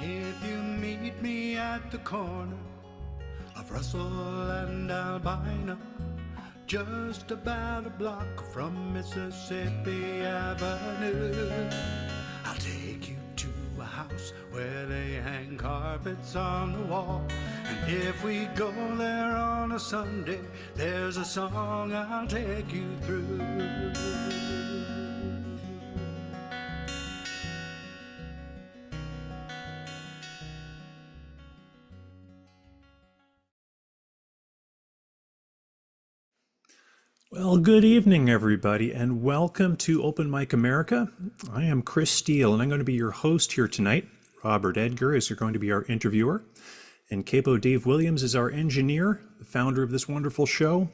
If you meet me at the corner of Russell and Albina, just about a block from Mississippi Avenue, I'll take you to a house where they hang carpets on the wall. And if we go there on a Sunday, there's a song I'll take you through. Well, good evening, everybody, and welcome to Open Mic America. I am Chris Steele, and I'm going to be your host here tonight. Robert Edgar is going to be our interviewer, and Capo Dave Williams is our engineer, the founder of this wonderful show,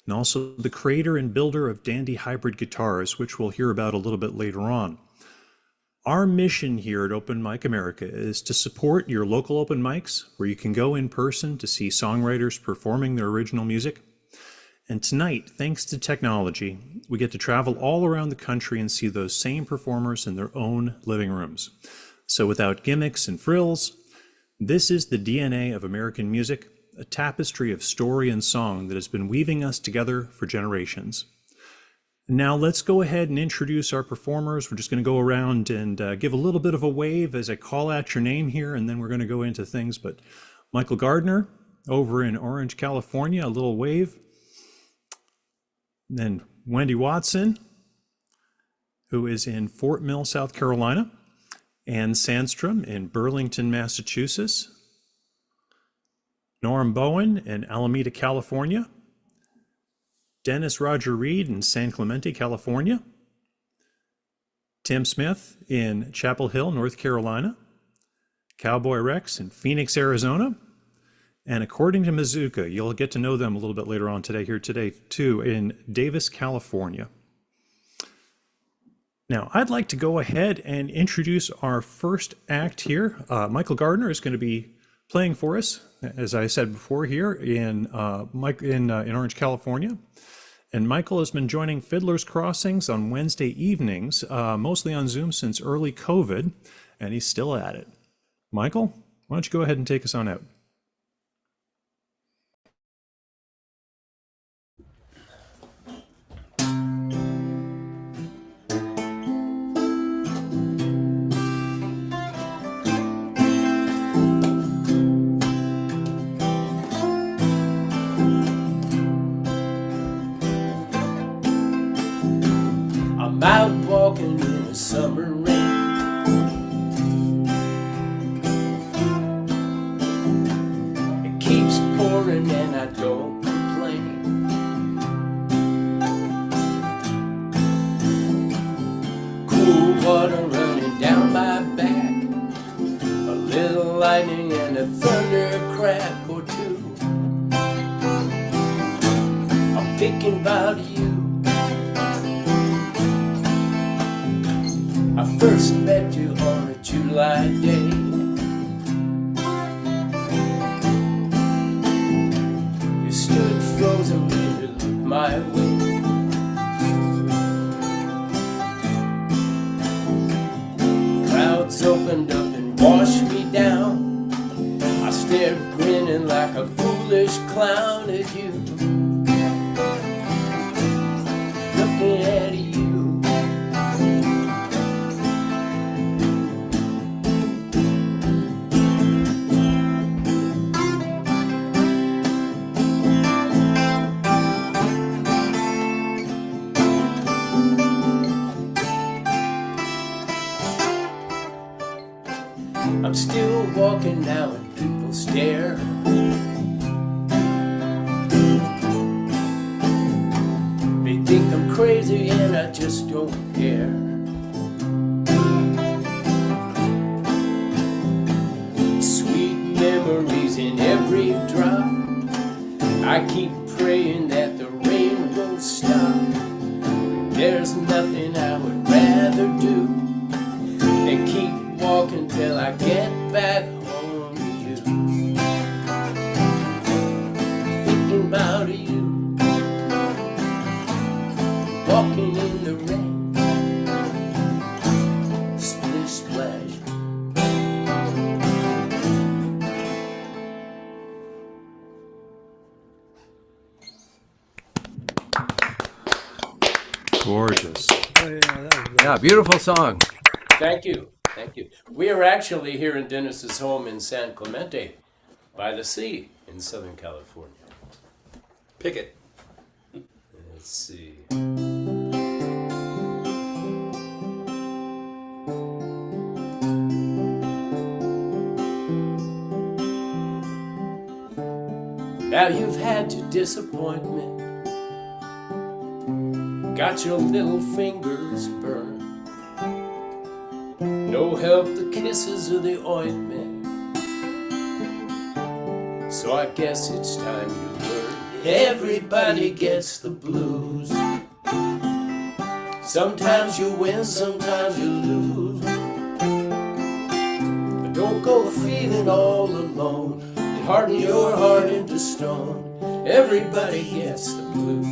and also the creator and builder of Dandy Hybrid Guitars, which we'll hear about a little bit later on. Our mission here at Open Mic America is to support your local open mics, where you can go in person to see songwriters performing their original music. And tonight, thanks to technology, we get to travel all around the country and see those same performers in their own living rooms. So without gimmicks and frills, this is the DNA of American music, a tapestry of story and song that has been weaving us together for generations. Now let's go ahead and introduce our performers. We're just going to go around and give a little bit of a wave as I call out your name here, and then we're going to go into things. But Michael Gardner over in Orange, California, a little wave. Then Wendy Watson, who is in Fort Mill, South Carolina. Ann Sandstrom in Burlington, Massachusetts. Norm Bowen in Alameda, California. Dennis Roger Reed in San Clemente, California. Tim Smith in Chapel Hill, North Carolina. Cowboy Rex in Phoenix, Arizona. And according to Mazuka, you'll get to know them a little bit later on today, too, in Davis, California. Now, I'd like to go ahead and introduce our first act here. Michael Gardner is going to be playing for us, as I said before, here in Orange, California. And Michael has been joining Fiddler's Crossings on Wednesday evenings, mostly on Zoom since early COVID, and he's still at it. Michael, why don't you go ahead and take us on out? I'm out walking in the summer rain. It keeps pouring and I don't complain. Cool water running down my back, a little lightning and a thunder crack or two. I'm thinking about you. I first met you on a July day. You stood frozen when you looked my way. Clouds opened up and washed me down. I stared grinning like a foolish clown at you, looking at you. I'm still walking now and people stare. They think I'm crazy and I just don't care. Sweet memories in every drop. I keep praying that the rain won't stop. There's nothing I would rather do than keep walking till I get back home to you. Thinking about you, walking in the rain, splish splash. Gorgeous. Oh, yeah, that was Yeah, beautiful song. Thank you. Thank you. We are actually here in Dennis's home in San Clemente by the sea in Southern California. Pick it. Let's see. Now you've had your disappointment, got your little fingers burned. No help the kisses or the ointment, so I guess it's time you learn. Everybody gets the blues. Sometimes you win, sometimes you lose. But don't go feeling all alone and harden your heart into stone. Everybody gets the blues.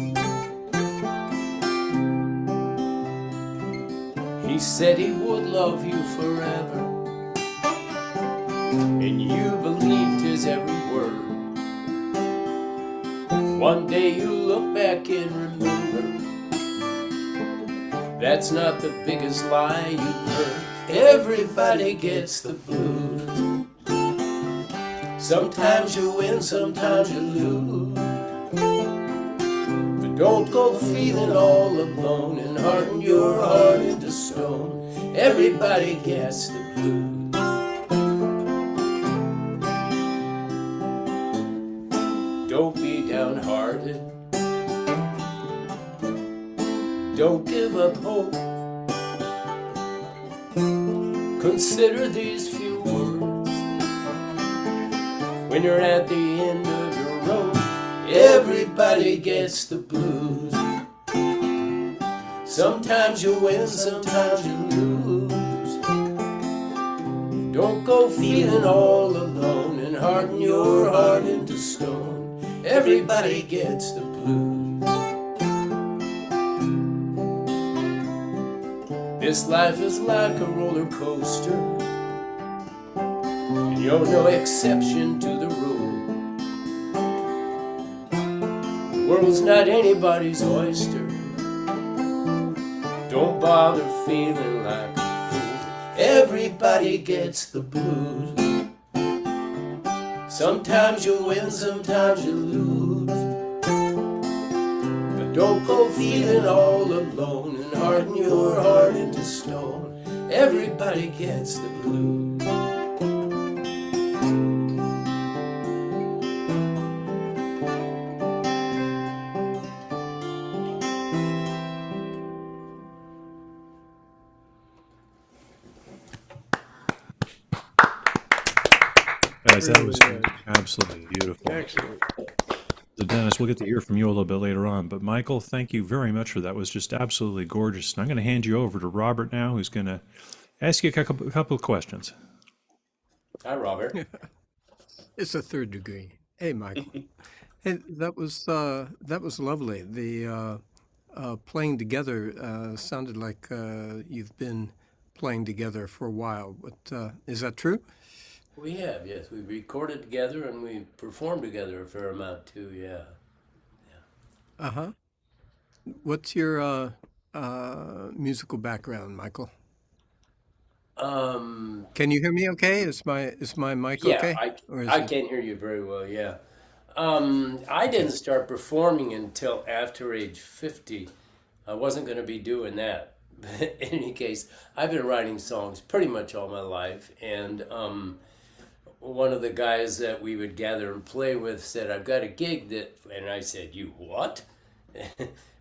He said he would love you forever, and you believed his every word. One day you look back and remember, that's not the biggest lie you've heard. Everybody gets the blues. Sometimes you win, sometimes you lose. But don't go feeling all alone and harden your heart into stone. Everybody gets the blues. Don't be downhearted. Don't give up hope. Consider these few words when you're at the end of your road. Everybody gets the blues. Sometimes you win, sometimes you lose. Don't go feeling all alone and harden your heart into stone. Everybody gets the blues. This life is like a roller coaster, and you're no exception to the rule. The world's not anybody's oyster. Don't bother feeling like a fool. Everybody gets the blues. Sometimes you win, sometimes you lose. But don't go feeling all alone and harden your heart into stone. Everybody gets the blues. Guys, that was Really good. absolutely beautiful. Excellent. So Dennis, we'll get to hear from you a little bit later on. But Michael, thank you very much for that. It was just absolutely gorgeous. And I'm going to hand you over to Robert now, who's going to ask you a couple of questions. Hi, Robert. It's a third degree. Hey, Michael. Hey, that was lovely. The playing together sounded like you've been playing together for a while. But is that true? We have, yes. We recorded together and we performed together a fair amount too, yeah. Uh-huh. What's your musical background, Michael? Can you hear me okay? Is my mic Yeah, okay? I, Or is I it? can hear you very well, yeah. I didn't start performing until after age 50. I wasn't going to be doing that. But in any case, I've been writing songs pretty much all my life. And one of the guys that we would gather and play with said, I've got a gig that, and I said, you what?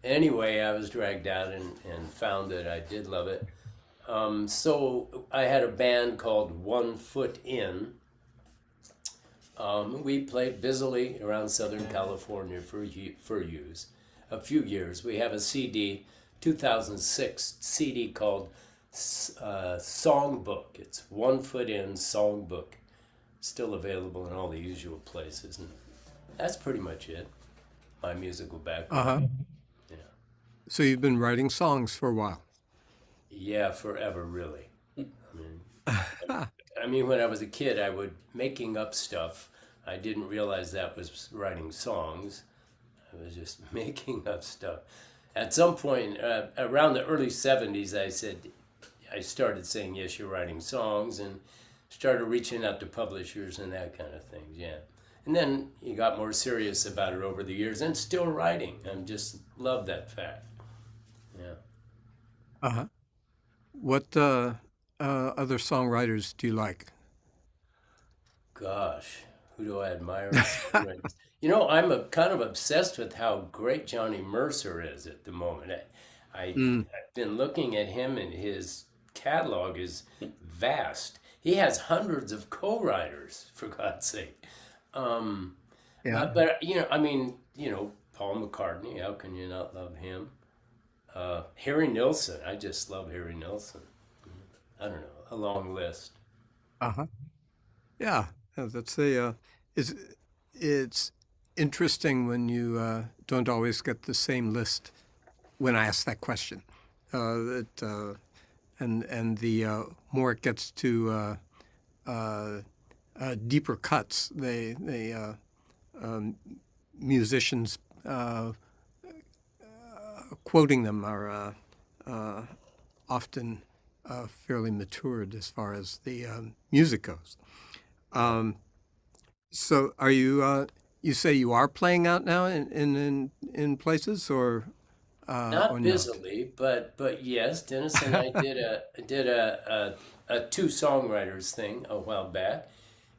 Anyway, I was dragged out and found that I did love it. So I had a band called 1 Foot In. We played busily around Southern California for a few years. We have a CD, 2006 CD called Songbook. It's 1 Foot In Songbook. Still available in all the usual places. And that's pretty much it, my musical background. Uh-huh. Yeah. So you've been writing songs for a while. Yeah, forever, really. I mean, when I was a kid, I would making up stuff. I didn't realize that was writing songs. I was just making up stuff. at some point around the early 70s, I started saying, yes, you're writing songs, and started reaching out to publishers and that kind of thing, yeah. And then he got more serious about it over the years, and still writing. I just love that fact, yeah. Uh-huh. What other songwriters do you like? Gosh, who do I admire as songwriters? You know, I'm kind of obsessed with how great Johnny Mercer is at the moment. I've been looking at him, and his catalog is vast. He has hundreds of co-writers, for God's sake. Yeah. But you know, I mean, you know, Paul McCartney. How can you not love him? Harry Nilsson. I just love Harry Nilsson. I don't know, a long list. Uh-huh. Yeah. That's a it's interesting when you don't always get the same list when I ask that question. And the more it gets to deeper cuts, musicians quoting them are often fairly matured as far as the music goes. So, are you? You say you are playing out now in places, or Not not? busily, but yes, Dennis and I did a two songwriters thing a while back,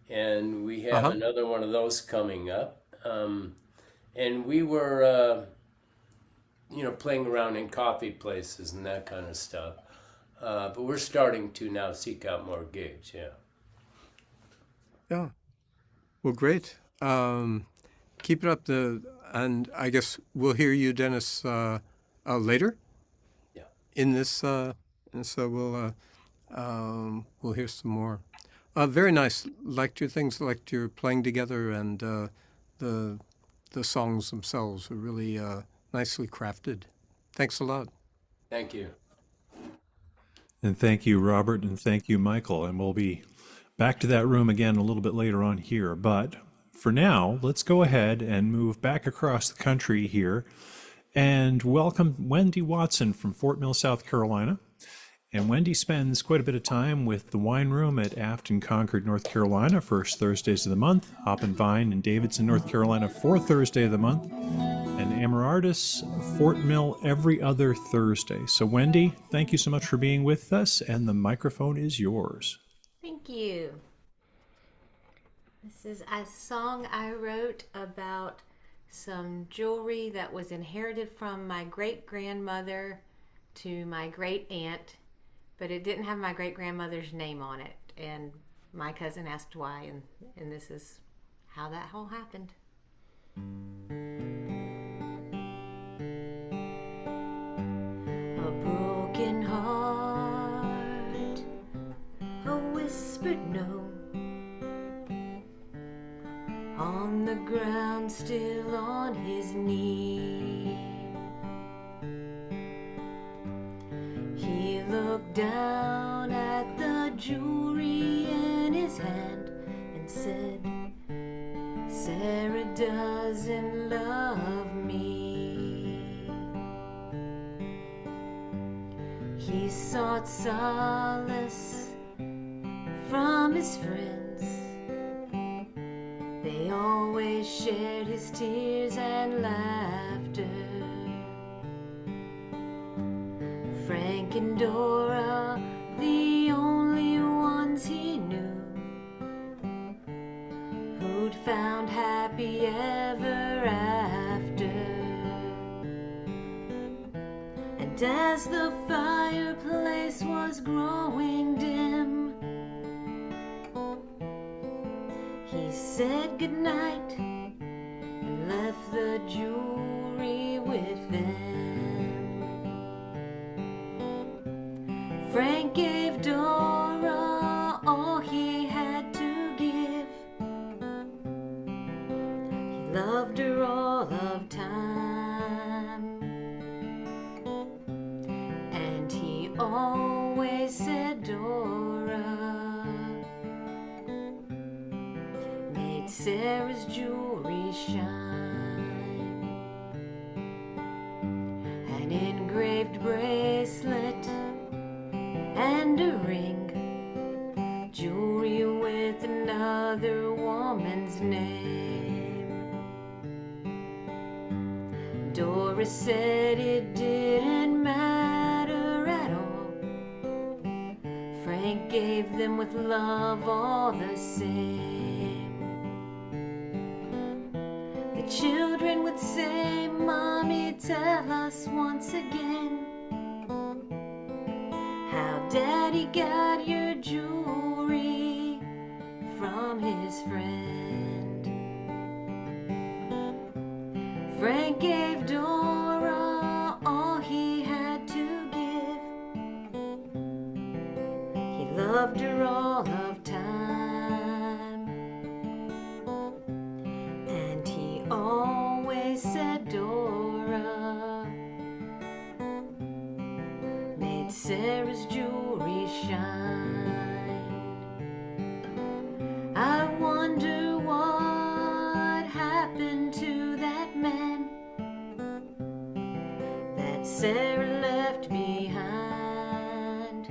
and we have Uh-huh. another one of those coming up. And we were, you know, playing around in coffee places and that kind of stuff. But we're starting to now seek out more gigs. Yeah. Yeah. Well, great. Keep it up. And I guess we'll hear you, Dennis, later Yeah. in this, and so we'll hear some more. Very nice. Liked your things. Liked your playing together, and the the songs themselves were really nicely crafted. Thanks a lot. Thank you. And thank you, Robert, and thank you, Michael. And we'll be back to that room again a little bit later on here. But for now, let's go ahead and move back across the country here and welcome Wendy Watson from Fort Mill, South Carolina. And Wendy spends quite a bit of time with the Wine Room at Afton, Concord, North Carolina, first Thursdays of the month, Hop and Vine in Davidson, North Carolina, fourth Thursday of the month, and Amarardis, Fort Mill, every other Thursday. So Wendy, thank you so much for being with us, and the microphone is yours. Thank you. This is a song I wrote about some jewelry that was inherited from my great-grandmother to my great-aunt, but it didn't have my great-grandmother's name on it. And my cousin asked why, and this is how that all happened. A broken heart, a whispered no, on the ground still on his knee. He looked down at the jewelry in his hand and said, Sarah doesn't love me. He sought solace from his friends. They always shared his tears and laughter. Frank and Dora, the only ones he knew, who'd found happy ever after. And as the fireplace was growing dim, he said goodnight and left the jewelry with them. Frank gave Dora all he had to give. He loved her all of time, and he always said Dora made Sarah's jewelry shine. And engraved bracelet and a ring, jewelry with another woman's name. Doris said it didn't matter at all. Frank gave them with love all the same. The children would say, Mommy, tell us once again how Daddy got your jewelry from his friend. Frank gave Dora all he had to give. He loved her all of time, and he always said Dora made Sarah's jewelry shine. I wonder what happened to that man that Sarah left behind.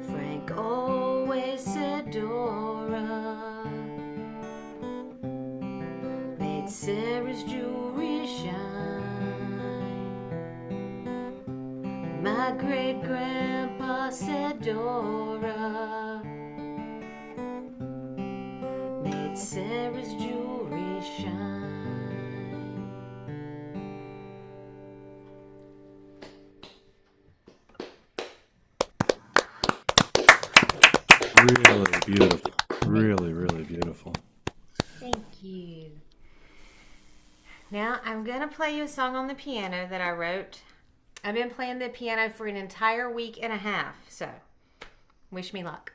Frank always said Dora made Sarah's jewelry shine. My great-grandpa said Dora made Sarah's jewelry shine. Really beautiful. Really, really beautiful. Thank you. Now I'm going to play you a song on the piano that I wrote. I've been playing the piano for an entire week and a half, so wish me luck.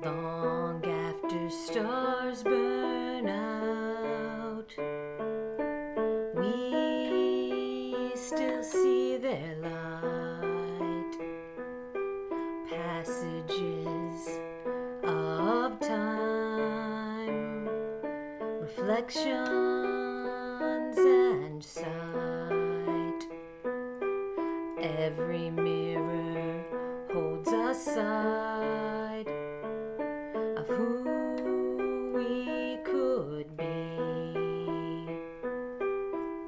Long after stars burn out, we still see their light. Passages of time, reflections and sight. Every mirror holds a side of who we could be.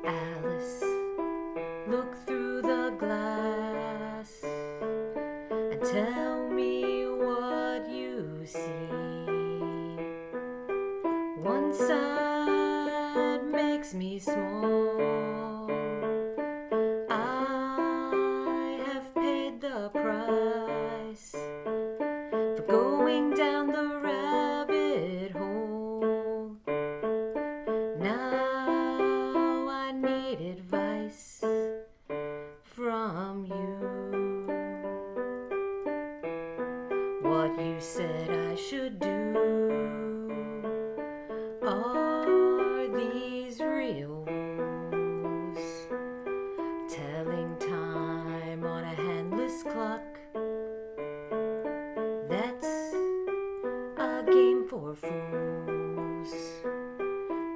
Alice, look through the glass and tell me what you see. One side makes me small. I have paid the price for going down the rabbit hole. Now I need advice from you. What you said I should do. Are these real rules? Telling time on a handless clock. That's a game for fools.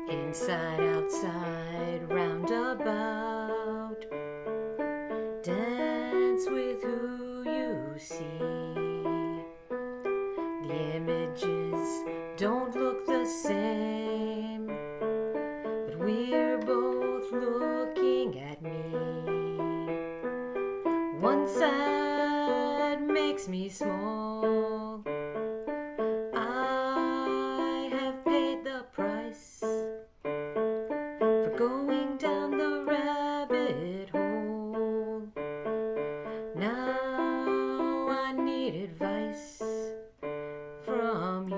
Inside, outside, roundabout. Dance with who you see. The images don't look the same, but we're both looking at me. One side makes me small. I have paid the price for going down the rabbit hole. Now I need advice from you.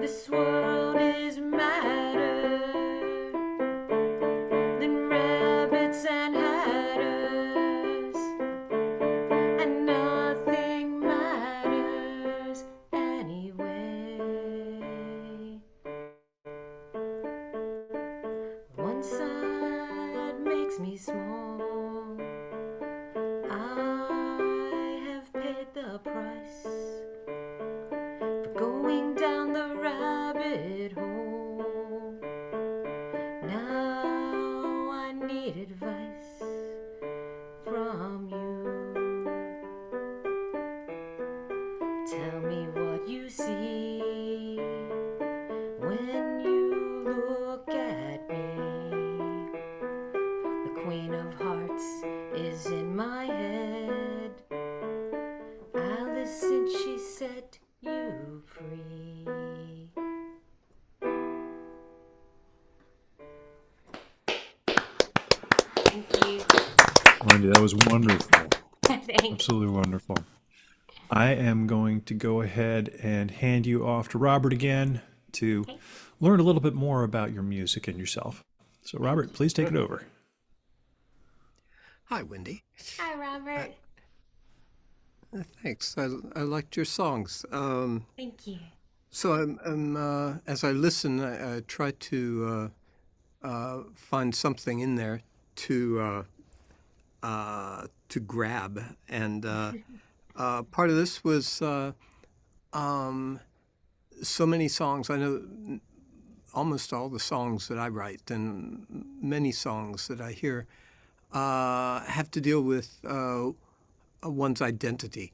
This world is madder than rabbits and hatters, and nothing matters makes me small. I have paid the price for going down the rabbit hole. Now I need advice from you. Tell me what you see when you look at me. The Queen of Hearts is in my head. Alice, since she set you free. Thank you. Wendy, that was wonderful. Thanks. Absolutely wonderful. I am going to go ahead and hand you off to Robert again to learn a little bit more about your music and yourself. So, Robert, please take it over. Hi, Wendy. Hi, Robert. Thanks. I liked your songs. Thank you. So as I listen, I try to find something in there to grab, and part of this was so many songs. I know almost all the songs that I write, and many songs that I hear have to deal with one's identity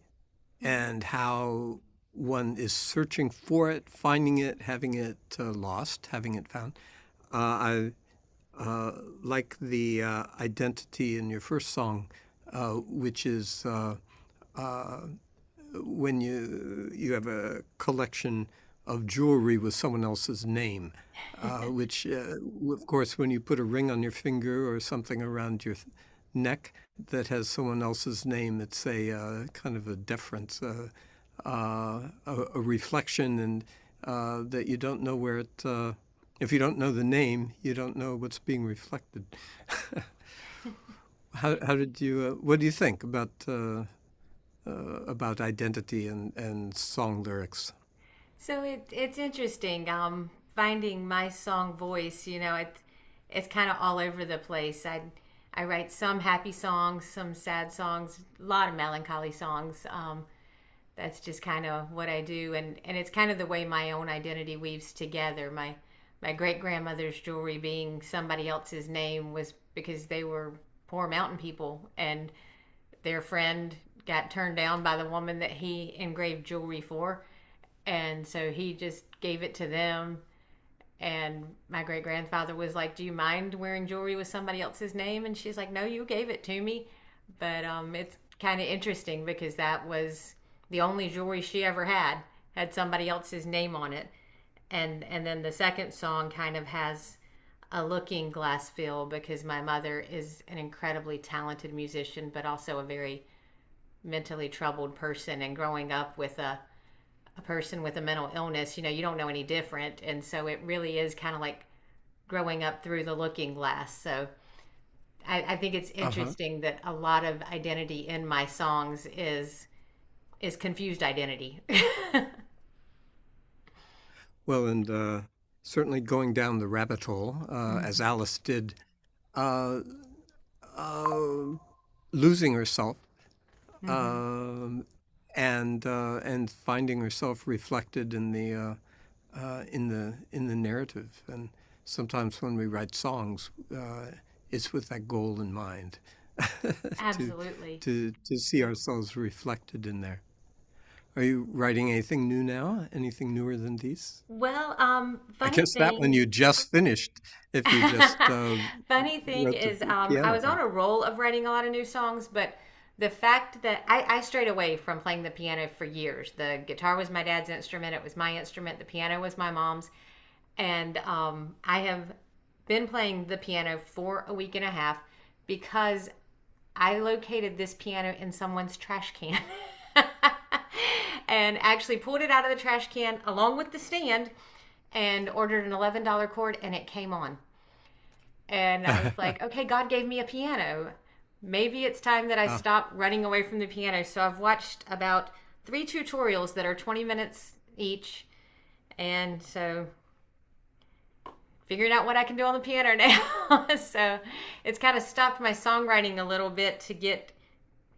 and how one is searching for it, finding it, having it lost, having it found. I like the identity in your first song, which is when you have a collection of jewelry with someone else's name, which, of course, when you put a ring on your finger or something around your neck that has someone else's name, it's a kind of a deference, a reflection, and that you don't know where it. If you don't know the name, you don't know what's being reflected. How did you? What do you think about identity and song lyrics? So it's interesting. Finding my song voice. You know, it's kind of all over the place. I write some happy songs, some sad songs, a lot of melancholy songs. That's just kind of what I do, and it's kind of the way my own identity weaves together. My great-grandmother's jewelry being somebody else's name was because they were poor mountain people, and their friend got turned down by the woman that he engraved jewelry for, and so he just gave it to them. And my great-grandfather was like, "Do you mind wearing jewelry with somebody else's name?" And she's like, "No, you gave it to me." But it's kind of interesting because that was the only jewelry she ever had somebody else's name on it. And then the second song kind of has a looking glass feel because my mother is an incredibly talented musician, but also a very mentally troubled person. And growing up with a person with a mental illness, you know, you don't know any different. And so it really is kind of like growing up through the looking glass. So I think it's interesting that a lot of identity in my songs is confused identity. Well, and certainly going down the rabbit hole, as Alice did, losing herself, and finding herself reflected in the narrative. And sometimes when we write songs, it's with that goal in mind. Absolutely. to see ourselves reflected in there. Are you writing anything new now? Anything newer than these? Well, I guess that one you just finished. If you just funny thing wrote the is, piano I was on part. a roll of writing a lot of new songs, but the fact that I strayed away from playing the piano for years. The guitar was my dad's instrument; it was my instrument. The piano was my mom's, and I have been playing the piano for a week and a half because I located this piano in someone's trash can. And actually pulled it out of the trash can along with the stand and ordered an $11 chord, and it came on. And I was like, okay, God gave me a piano. Maybe it's time that I stop running away from the piano. So I've watched about 3 tutorials that are 20 minutes each. And so figuring out what I can do on the piano now. So it's kind of stopped my songwriting a little bit to get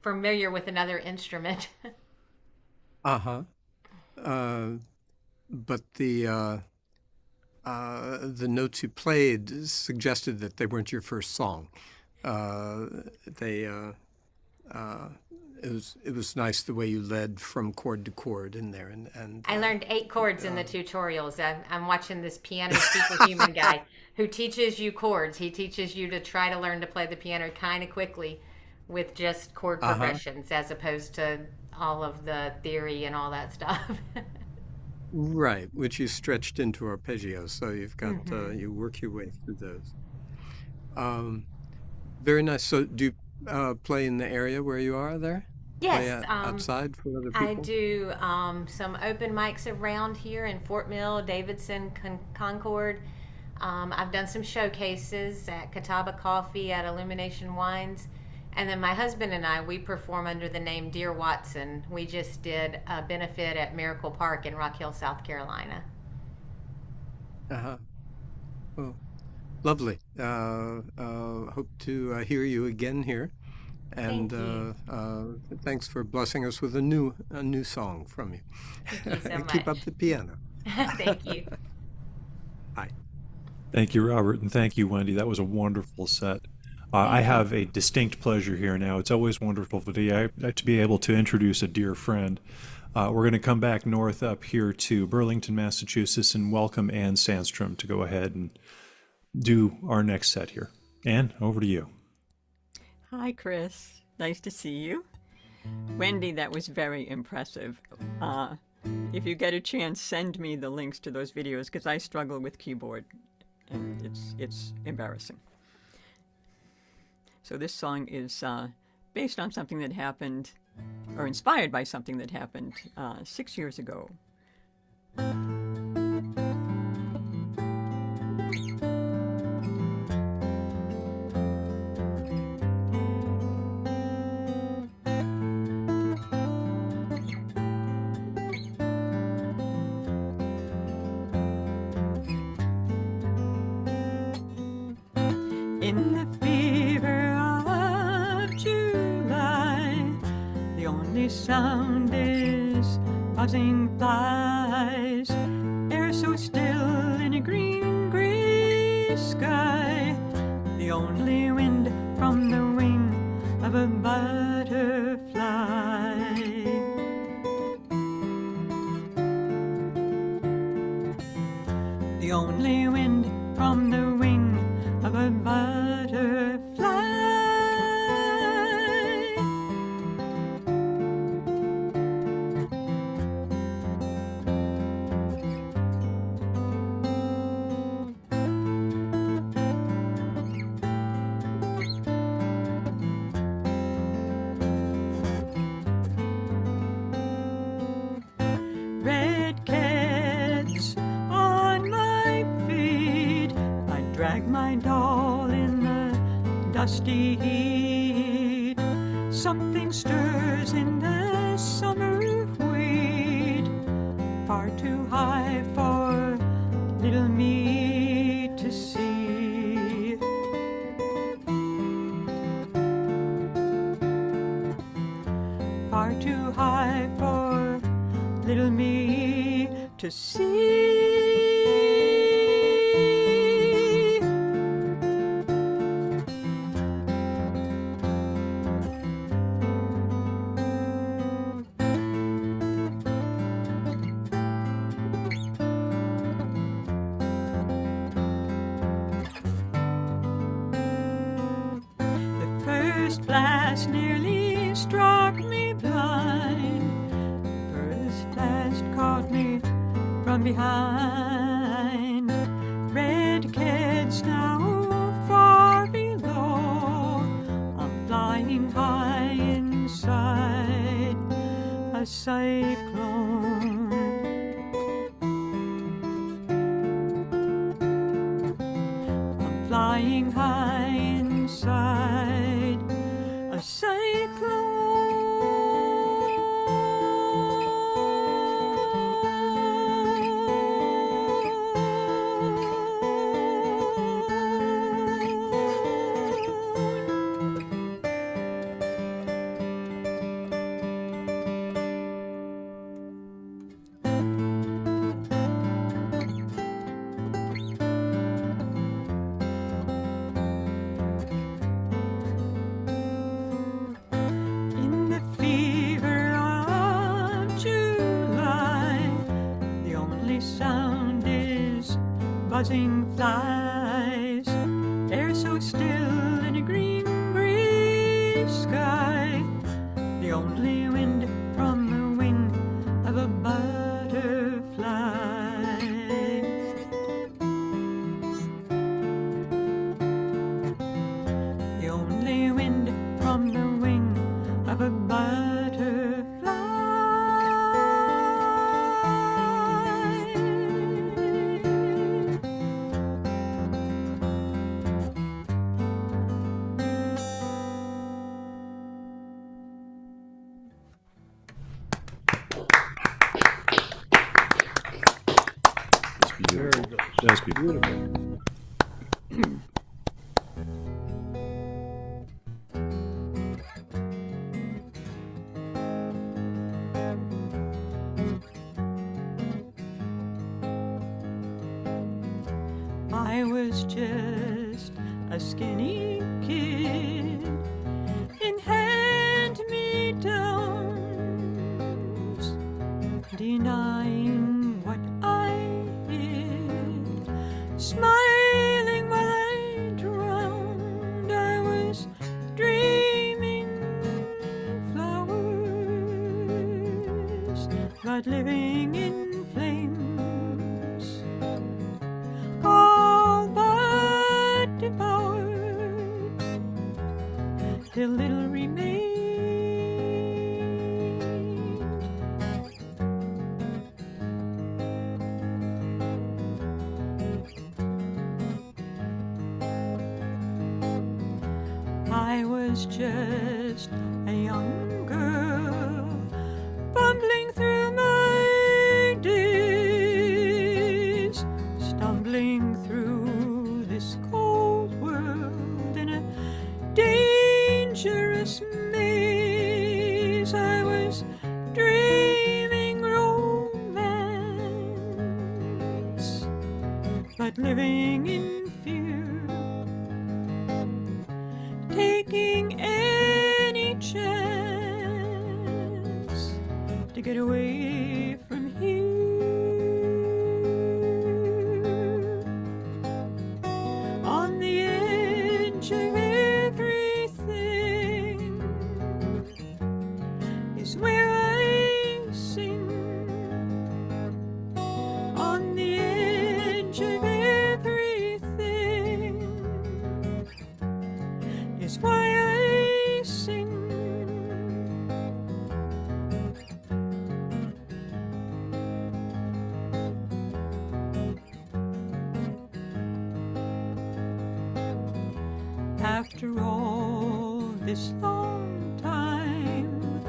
familiar with another instrument. Uh-huh. But the notes you played suggested that they weren't your first song. They it was nice the way you led from chord to chord in there, and I learned 8 chords in the tutorials. I'm watching this piano superhuman guy who teaches you chords. He teaches you to try to learn to play the piano kind of quickly with just chord progressions as opposed to all of the theory and all that stuff. right, which you stretched into arpeggio, so you've got you work your way through those. Very nice. So do you play in the area where you are there? Play Yes, outside for other I people? do some open mics around here in Fort Mill, Davidson, Concord. I've done some showcases at Catawba Coffee, at Illumination Wines. And then my husband and I, we perform under the name Dear Watson. We just did a benefit at Miracle Park in Rock Hill, South Carolina. Uh-huh. Well, lovely. Hope to hear you again here. And Thank you. thanks for blessing us with a new song from you. Thank you so And keep up much. the piano. Thank you. Bye. Thank you, Robert, and thank you, Wendy. That was a wonderful set. I Thank you. have a distinct pleasure here now. It's always wonderful to be able to introduce a dear friend. We're going to come back north up here to Burlington, Massachusetts, and welcome Ann Sandstrom to go ahead and do our next set here. Ann, over to you. Hi, Chris. Nice to see you. Wendy, that was very impressive. If you get a chance, send me the links to those videos because I struggle with keyboard and it's embarrassing. So this song is based on something that happened, or inspired by something that happened 6 years ago. In the fever of July, the only sound is buzzing flies. Air so still in a green gray sky. The only wind from the wing of a butterfly. The only wind from the wing of a butterfly. Red cats on my feet. I drag my doll in the dusty heat. Something stirs in the summer wheat. Far too high for little me to see. Far too high for little me to see. The first blast nearly struck me blind. First blast caught me from behind. Red kids now far below. I'm flying high inside a cyclone. I'm flying high inside a cyclone. buzzing flies. They're so still in a green, gray sky. The only wind from the wing of a butterfly. The only wind from the wing of a butterfly. That's beautiful. I was just a skinny kid in hand-me-downs, denying what I did, smiling while I drowned. I was dreaming flowers, but living in flames, all but devoured, till little remained. I was just a young girl, bumbling through my days, stumbling through this cold world in a dangerous maze. I was dreaming romance, but living in fear, taking any chance to get away from here. On the edge of everything is where I sing. On the edge of everything is why I sing. After all this long time,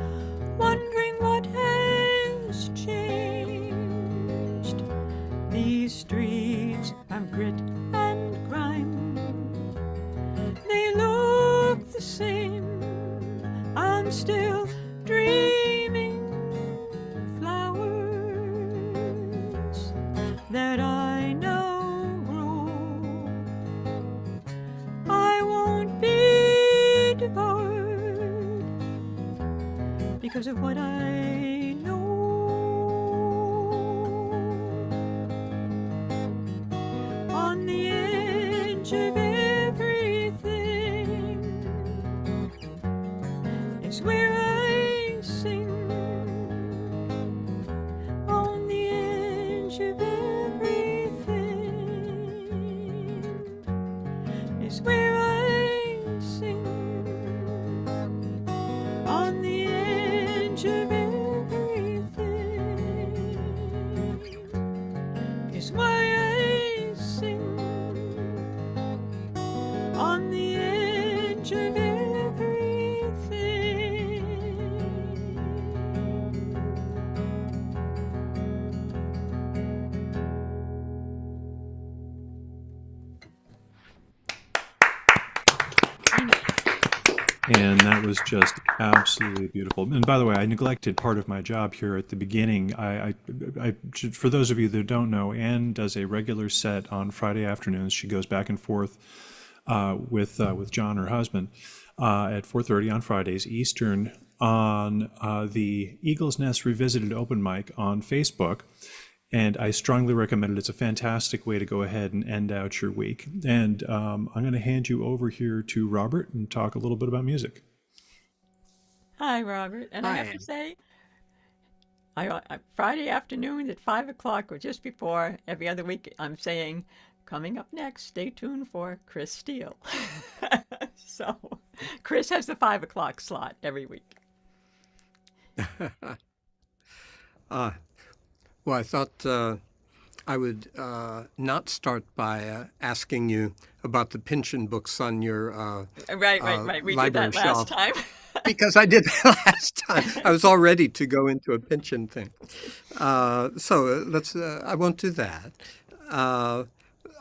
wondering what has changed, these streets of grit and grime, they look the same. I'm still dreaming flowers that I know grow. I won't be devoured because of what I know. On the edge of everything is where I sing. On the edge of everything is where I sing. On the edge of everything is why I sing. On the edge of everything. And that was just absolutely beautiful. And by the way, I neglected part of my job here at the beginning. I should, for those of you that don't know, Anne does a regular set on Friday afternoons. She goes back and forth with John, her husband, at 4:30 on Fridays Eastern on the Eagle's Nest Revisited open mic on Facebook. And I strongly recommend it. It's a fantastic way to go ahead and end out your week. And I'm going to hand you over here to Robert and talk a little bit about music. Hi, Robert. And I have Hi. to say, Friday afternoons at 5 o'clock or just before every other week, I'm saying, coming up next, stay tuned for Chris Steele. So Chris has the 5 o'clock slot every week. Uh, well, I thought I would not start by asking you about the Pynchon books on your Right. We did library that last shelf, time. because I did that last time. I was all ready to go into a Pynchon thing. So let's. I won't do that.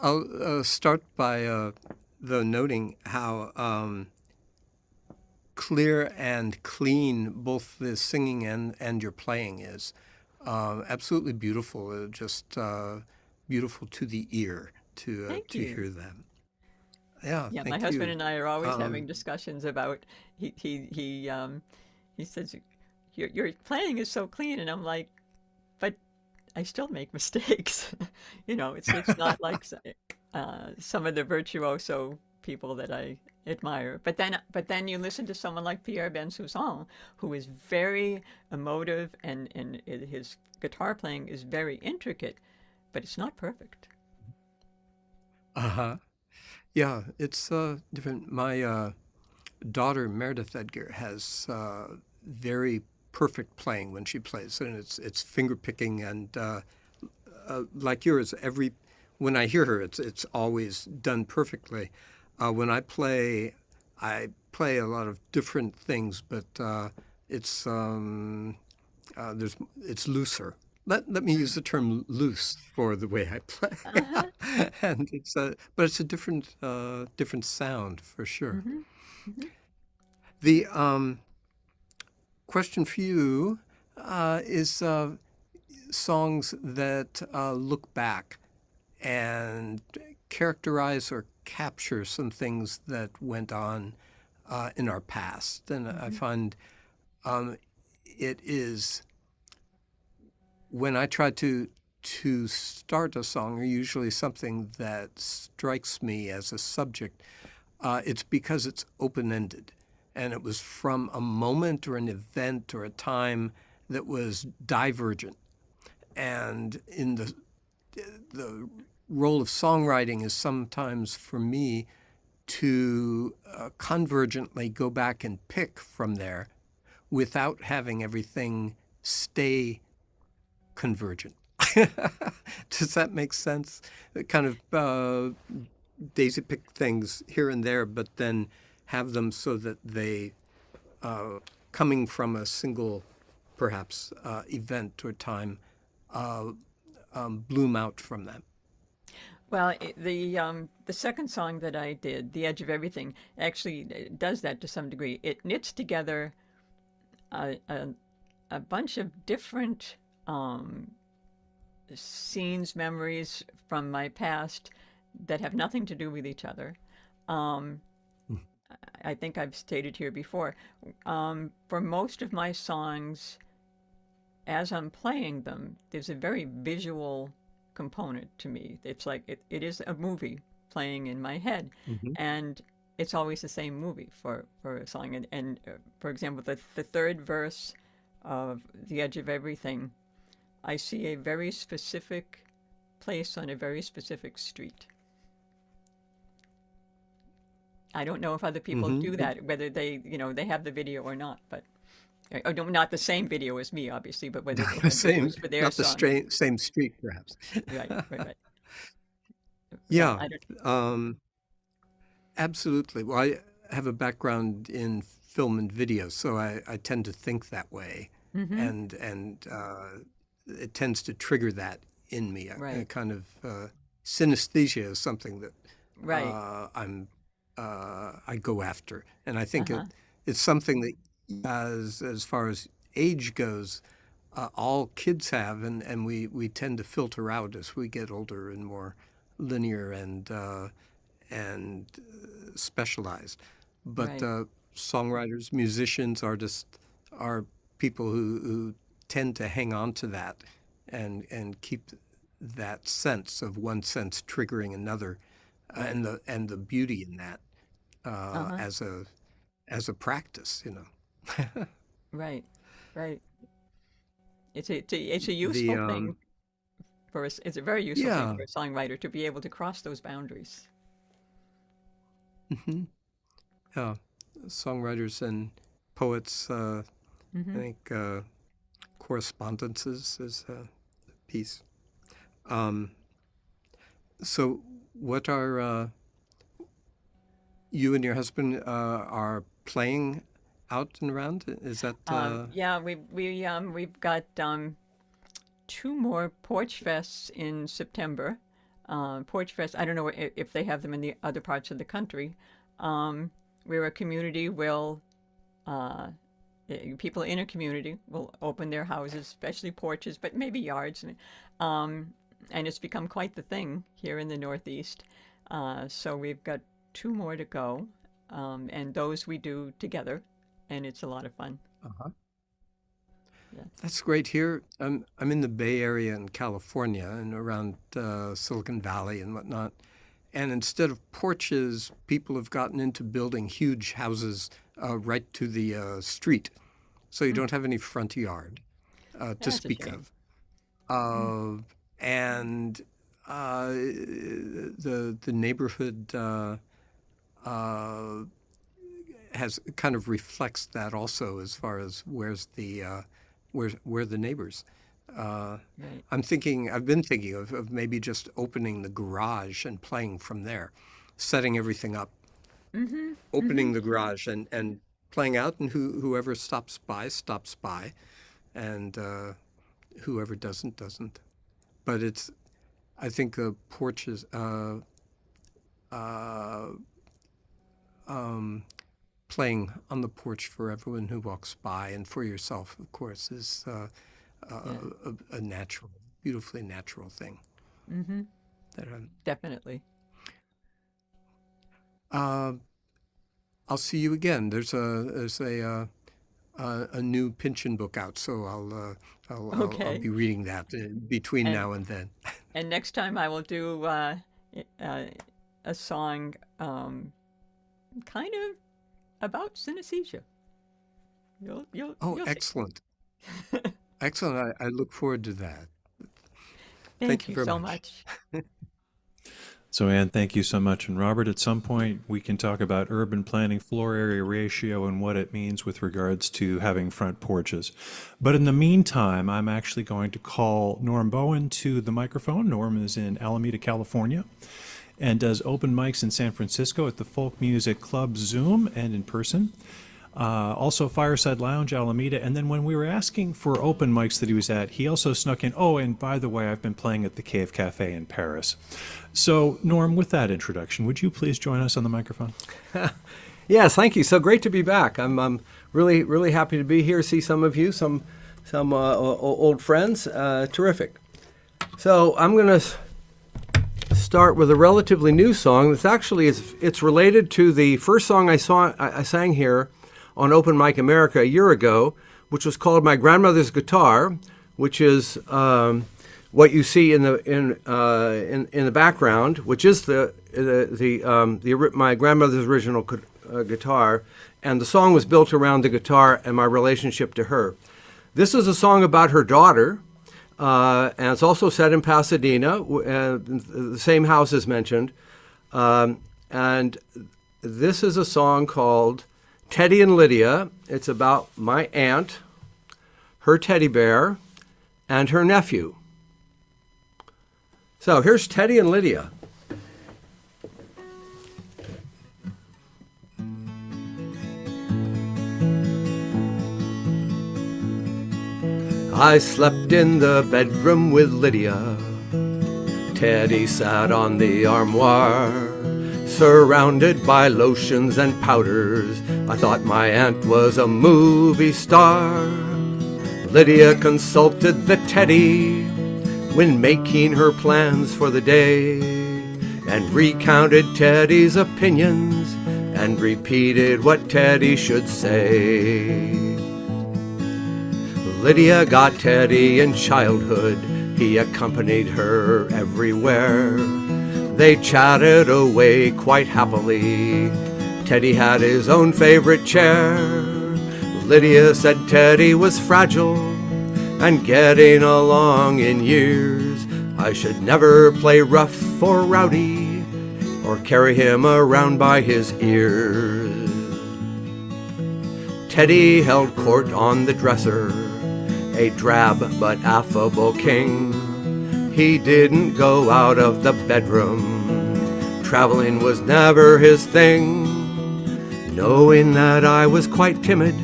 I'll start by though noting how clear and clean both the singing and your playing is. Absolutely beautiful. Just beautiful to the ear Thank to you. hear them. Yeah, Yeah, my thank husband you. and I are always having Um, discussions about he says your playing is so clean, and I'm like, but I still make mistakes. It's not like some of the virtuoso people that I admire. But then you listen to someone like Pierre Bensoussan, who is very emotive, and his guitar playing is very intricate, but it's not perfect. uh-huh. Yeah, it's different. My daughter Meredith Edgar has very perfect playing when she plays, and it's finger picking and like yours. When I hear her, it's always done perfectly. When I play a lot of different things, but it's it's looser. Let me use the term loose for the way I play, Uh-huh. and but it's a different sound for sure. Hmm. Hmm. The question for you is songs that look back and characterize or capture some things that went on in our past. And I Hmm. find it is when I try to start a song, or usually something that strikes me as a subject, it's because it's open ended, and it was from a moment or an event or a time that was divergent. And in the role of songwriting is sometimes for me to convergently go back and pick from there without having everything stay convergent. Does that make sense? Kind of daisy pick things here and there, but then have them so that they, coming from a single, perhaps, event or time, uh, bloom out from them. Well, the second song that I did, "The Edge of Everything," actually does that to some degree. It knits together a bunch of different scenes, memories from my past that have nothing to do with each other. Um, I think I've stated here before. For most of my songs, as I'm playing them, there's a very visual component to me. It's like it is a movie playing in my head, Hmm. and it's always the same movie for a song. And for example, the third verse of "The Edge of Everything," I see a very specific place on a very specific street. I don't know if other people Hmm. do that, whether they have the video or not, but not the same video as me, obviously, but whether they have Same, videos for their not the songs. same street, perhaps. Right. But Yeah, I don't. um, absolutely. Well, I have a background in film and video, so I tend to think that way, Mm-hmm. and it tends to trigger that in me. A Right. kind of synesthesia is something that Right. I go after, and I think Uh-huh. it's something that, as far as age goes, all kids have, and we tend to filter out as we get older and more linear and specialized. But Right. songwriters, musicians, artists are people who tend to hang on to that and keep that sense of one sense triggering another, and the beauty in that as a practice, you know. Right, right. It's a The useful thing for us. It's a very useful thing Yeah. for a songwriter to be able to cross those boundaries. hmm Yeah, songwriters and poets. I think correspondences is a piece. Um, so, what are you and your husband are playing out and around? Is that Yeah, we've got 2 more Porch Fests in September. Porch Fest, I don't know if they have them in the other parts of the country, where a community will, people in a community will open their houses, especially porches, but maybe yards, and it's become quite the thing here in the Northeast. So we've got 2 more to go, and those we do together, and it's a lot of fun. uh Yeah. That's great. Here, I'm in the Bay Area in California and around Silicon Valley and whatnot. And instead of porches, people have gotten into building huge houses right to the street, so you don't have any front yard to That's a speak shame. of. And the neighborhood has kind of reflects that also, as far as where's the where the neighbors. Right. I've been thinking of maybe just opening the garage and playing from there, setting everything up, opening the garage and playing out, and whoever stops by, and whoever doesn't. But I think the porches, playing on the porch for everyone who walks by and for yourself, of course, is Yeah. a natural, beautifully natural thing. That Definitely. I'll see you again. There's a new Pynchon book out, so I'll Okay. be reading that between And now and then. and next time I will do a song kind of about synesthesia. You'll Oh, see. excellent. Excellent. I look forward to that. Thank you you very so much. much. So, Anne, thank you so much. And Robert, at some point, we can talk about urban planning, floor area ratio, and what it means with regards to having front porches. But in the meantime, I'm actually going to call Norm Bowen to the microphone. Norm is in Alameda, California, and does open mics in San Francisco at the Folk Music Club Zoom and in person. Also Fireside Lounge, Alameda. And then when we were asking for open mics that he was at, he also snuck in, oh, and by the way, I've been playing at the Cave Cafe in Paris. So, Norm, with that introduction, would you please join us on the microphone? Yes, thank you. So great to be back. I'm really, really happy to be here, see some of you, some old friends. Terrific. So I'm going to start with a relatively new song. That's actually, it's related to the first song I sang here on Open Mic America a year ago, which was called My Grandmother's Guitar, which is what you see in the background, which is my grandmother's original guitar, and the song was built around the guitar and my relationship to her. This is a song about her daughter, and it's also set in Pasadena, the same house as mentioned, and this is a song called Teddy and Lydia. It's about my aunt, her teddy bear, and her nephew. So here's Teddy and Lydia. I slept in the bedroom with Lydia. Teddy sat on the armoire, surrounded by lotions and powders. I thought my aunt was a movie star. Lydia consulted the Teddy when making her plans for the day, and recounted Teddy's opinions and repeated what Teddy should say. Lydia got Teddy in childhood, He accompanied her everywhere. They chatted away quite happily. Teddy had his own favorite chair. Lydia said Teddy was fragile and getting along in years. I should never play rough or rowdy or carry him around by his ears. Teddy held court on the dresser, a drab but affable king. He didn't go out of the bedroom. Traveling was never his thing. Knowing that I was quite timid,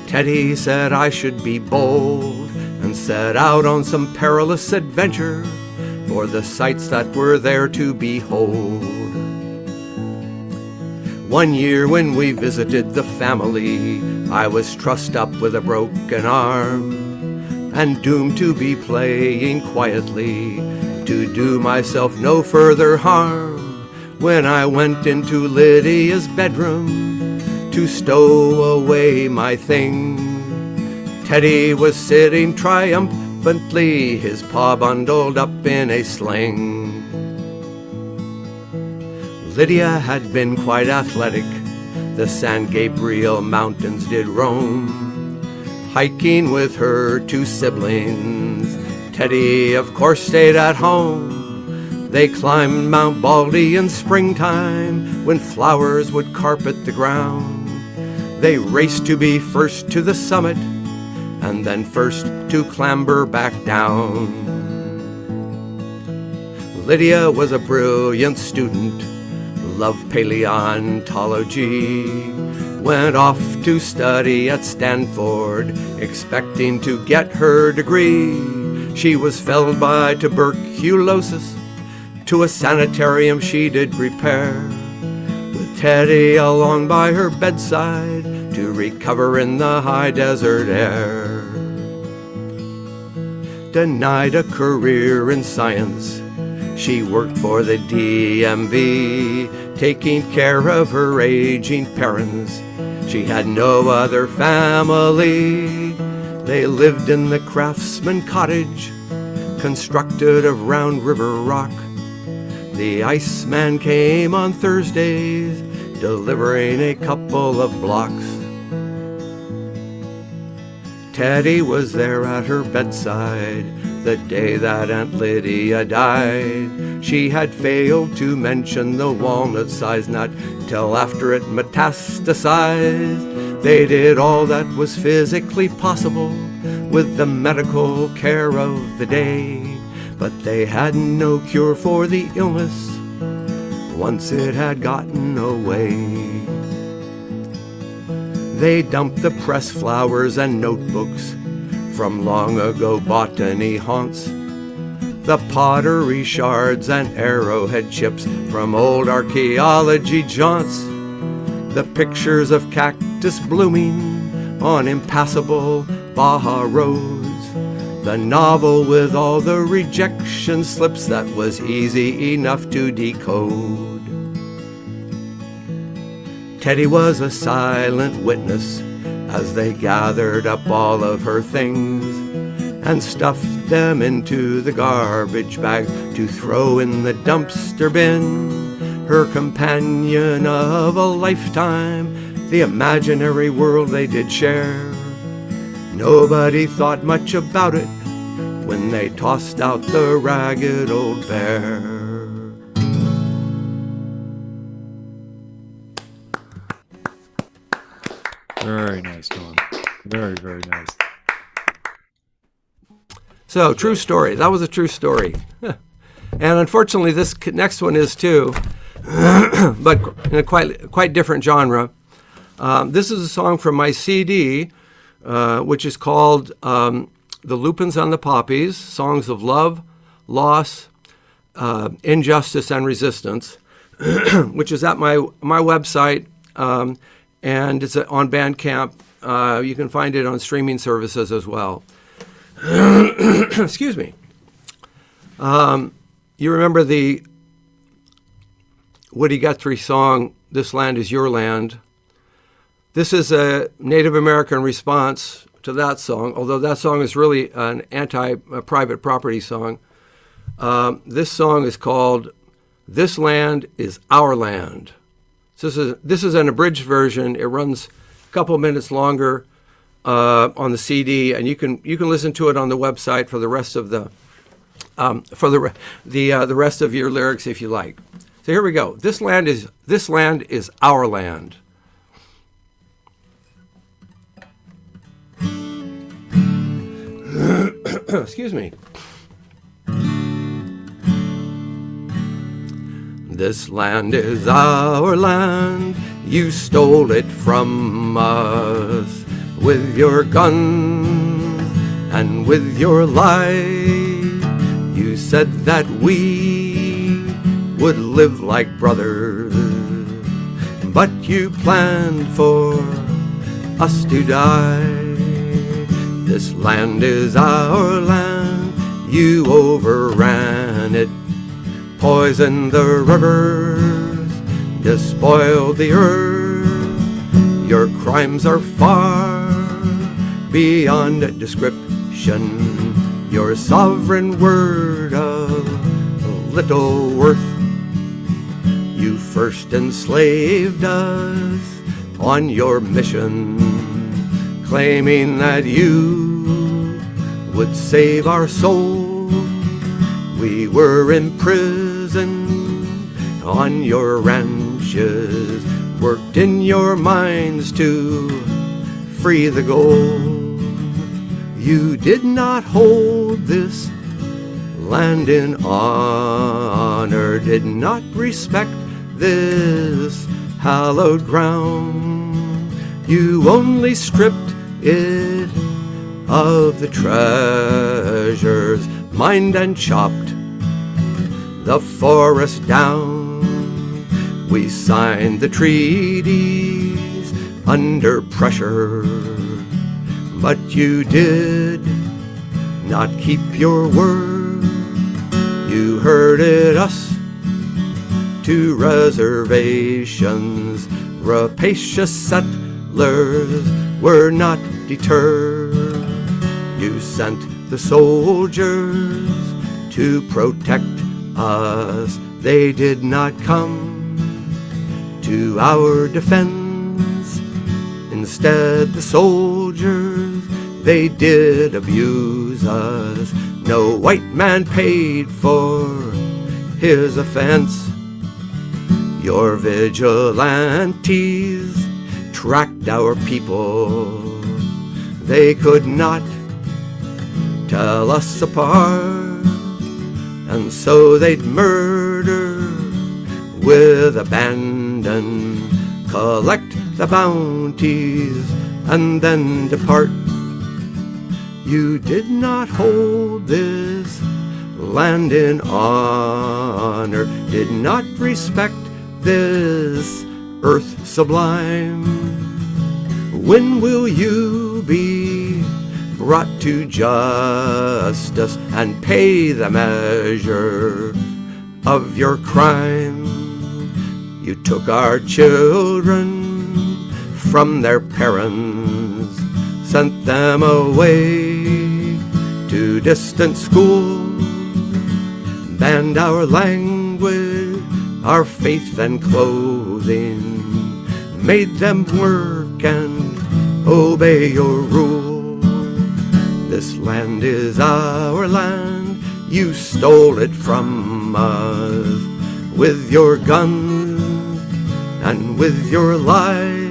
Teddy said I should be bold and set out on some perilous adventure for the sights that were there to behold. One year when we visited the family, I was trussed up with a broken arm and doomed to be playing quietly to do myself no further harm. When I went into Lydia's bedroom to stow away my thing, Teddy was sitting triumphantly, his paw bundled up in a sling. Lydia had been quite athletic, the San Gabriel Mountains did roam, hiking with her two siblings. Teddy, of course, stayed at home. They climbed Mount Baldy in springtime when flowers would carpet the ground. They raced to be first to the summit and then first to clamber back down. Lydia was a brilliant student, loved paleontology, went off to study at Stanford, expecting to get her degree. She was felled by tuberculosis, to a sanitarium she did repair, with Teddy along by her bedside to recover in the high desert air. Denied a career in science, she worked for the DMV, taking care of her aging parents. She had no other family. They lived in the craftsman cottage, constructed of round river rock. The Iceman came on Thursdays, delivering a couple of blocks. Teddy was there at her bedside the day that Aunt Lydia died. She had failed to mention the walnut-sized nut till after it metastasized. They did all that was physically possible with the medical care of the day, but they had no cure for the illness once it had gotten away. They dumped the pressed flowers and notebooks from long ago botany haunts, the pottery shards and arrowhead chips from old archaeology jaunts, the pictures of cactus blooming on impassable Baja roads, the novel with all the rejection slips that was easy enough to decode. Teddy was a silent witness as they gathered up all of her things and stuffed them into the garbage bag to throw in the dumpster bin. Her companion of a lifetime, the imaginary world they did share. Nobody thought much about it when they tossed out the ragged old bear. Very nice, Tom. Very, very nice. So, true story. That was a true story. And unfortunately, this next one is too, but in a quite different genre. This is a song from my CD, which is called The Lupins and the Poppies, Songs of Love, Loss, Injustice, and Resistance, which is at my website, and it's on Bandcamp. You can find it on streaming services as well. Excuse me. You remember the Woody Guthrie song, This Land Is Your Land? This is a Native American response to that song, although that song is really an anti-private property song. This song is called "This Land Is Our Land." This is an abridged version. It runs a couple minutes longer on the CD, and you can listen to it on the website for the rest of the rest of your lyrics if you like. So here we go. This land is our land. Excuse me. This land is our land. You stole it from us with your guns and with your lies. You said that we would live like brothers, but you planned for us to die. This land is our land. You overran it, poisoned the rivers, despoiled the earth. Your crimes are far beyond description. Your sovereign word of little worth. You first enslaved us on your mission, claiming that you would save our souls. We were imprisoned on your ranches, worked in your mines to free the gold. You did not hold this land in honor, did not respect this hallowed ground. You only stripped it of the treasures, mined and chopped the forest down. We signed the treaties under pressure, but you did not keep your word. You herded us to reservations. Rapacious settlers were not deterred. You sent the soldiers to protect us. They did not come to our defense. Instead, the soldiers, they did abuse us. No white man paid for his offense. Your vigilantes tracked our people. They could not tell us apart, and so they'd murder with abandon, collect the bounties, and then depart. You did not hold this land in honor, did not respect this earth sublime. When will you be brought to justice and pay the measure of your crime? You took our children from their parents, sent them away to distant schools, banned our language, our faith and clothing, made them work and obey your rule. This land is our land. You stole it from us with your guns and with your lies.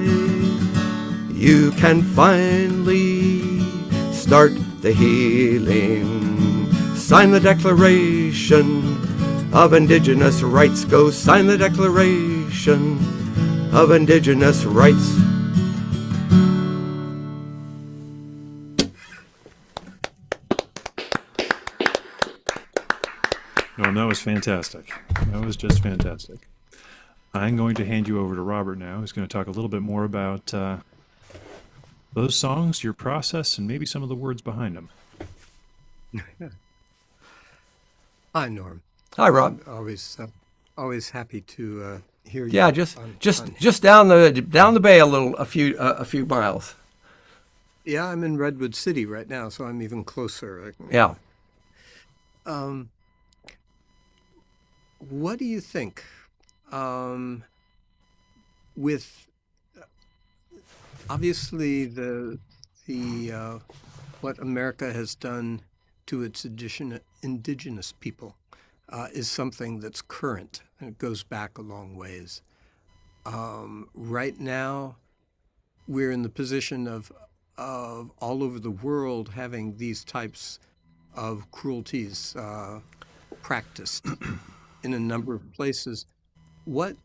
You can finally start the healing. Sign the Declaration of Indigenous Rights. Go sign the Declaration of Indigenous Rights. No, that was fantastic. That was just fantastic. I'm going to hand you over to Robert now, who's going to talk a little bit more about those songs, your process, and maybe some of the words behind them. Hi, Norm. Hi, Rob. Always happy to hear you. Yeah, just down the bay a few miles. Yeah, I'm in Redwood City right now, so I'm even closer. Yeah. What do you think? With obviously the what America has done to its indigenous people is something that's current and it goes back a long ways. Right now, we're in the position of all over the world having these types of cruelties practiced in a number of places. What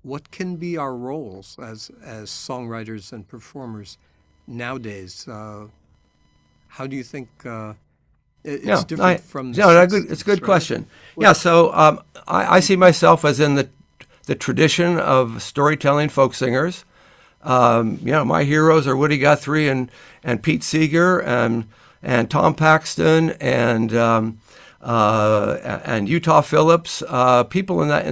what can be our roles as songwriters and performers nowadays? How do you think it's different from the It's a 60s, good right? question. Yeah, so I see myself as in the tradition of storytelling folk singers. My heroes are Woody Guthrie and Pete Seeger and Tom Paxton and Utah Phillips, people in that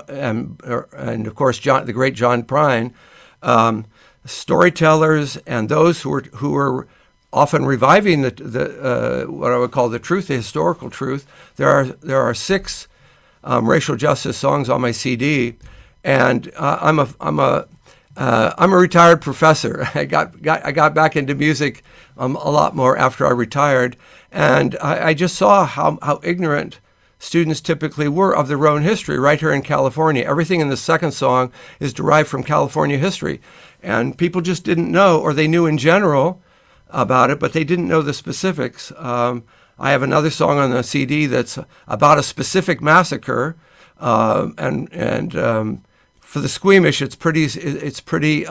and of course the great John Prine, storytellers and those who were often reviving the what I would call the truth, the historical truth. There are 6 racial justice songs on my CD, and I'm a retired professor. I got back into music a lot more after I retired, and I just saw how ignorant students typically were of their own history right here in California. Everything in the second song is derived from California history, and people just didn't know, or they knew in general about it, but they didn't know the specifics. I have another song on the CD that's about a specific massacre, and for the squeamish, it's pretty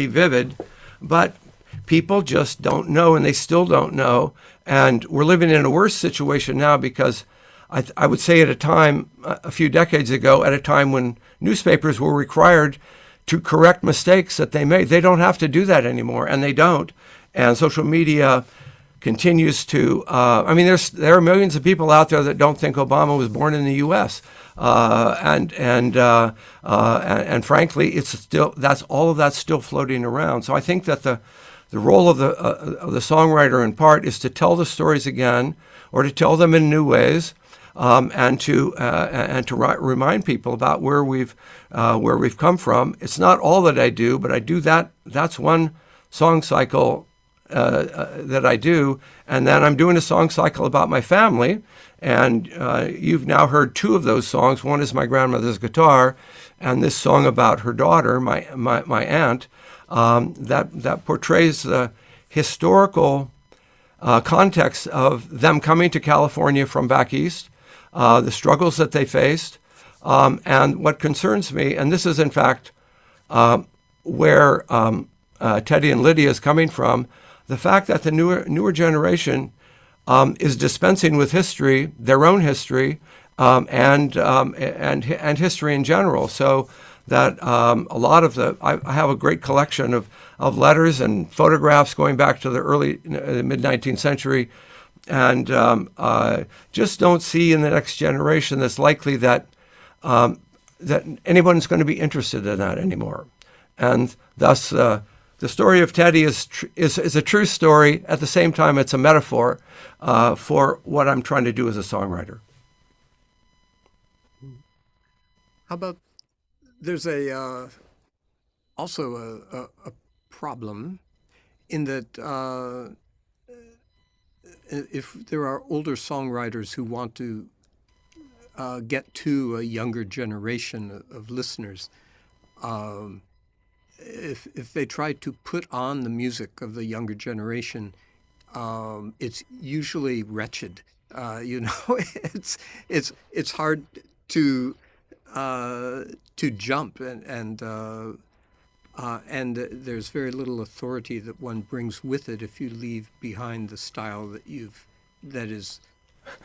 vivid, but people just don't know, and they still don't know. And we're living in a worse situation now because I would say at a time, a few decades ago, at a time when newspapers were required to correct mistakes that they made. They don't have to do that anymore, and they don't. And social media continues to. There are millions of people out there that don't think Obama was born in the U.S. And frankly, it's still all of that's still floating around. So I think that the role of the songwriter in part is to tell the stories again, or to tell them in new ways, and to remind people about where we've come from. It's not all that I do, but I do that. That's one song cycle that I do, and then I'm doing a song cycle about my family. And you've now heard 2 of those songs. One is my grandmother's guitar, and this song about her daughter, my aunt, that portrays the historical context of them coming to California from back east, the struggles that they faced, and what concerns me, and this is in fact where Teddy and Lydia is coming from, the fact that the newer generation is dispensing with history, their own history, and history in general. So that a lot of I have a great collection of letters and photographs going back to the mid 19th century, and just don't see in the next generation that's likely that anyone's going to be interested in that anymore, and thus. The story of Teddy is a true story. At the same time, it's a metaphor for what I'm trying to do as a songwriter. How about there's also a problem in that if there are older songwriters who want to get to a younger generation of listeners, if they try to put on the music of the younger generation, it's usually wretched. It's hard to jump, and there's very little authority that one brings with it if you leave behind the style that is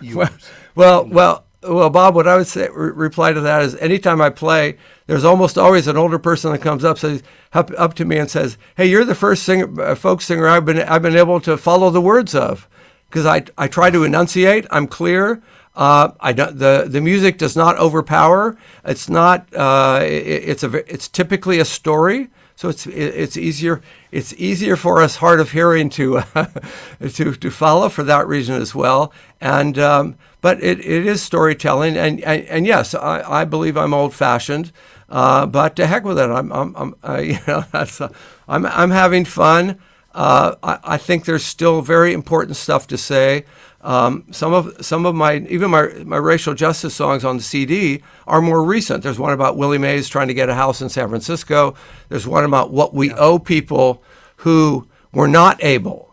yours. Well, Bob, what I would say reply to that is anytime I play, there's almost always an older person that comes up to me and says, "Hey, you're the first folk singer I've been able to follow the words of, because I try to enunciate. I'm clear. The music does not overpower. It's not. It's typically a story So it's easier for us hard of hearing to to follow for that reason as well. And but it is storytelling, and yes, I believe I'm old fashioned, but to heck with it. I'm having fun. I think there's still very important stuff to say. Some of my racial justice songs on the CD are more recent. There's one about Willie Mays trying to get a house in San Francisco. There's one about what we owe people who were not able,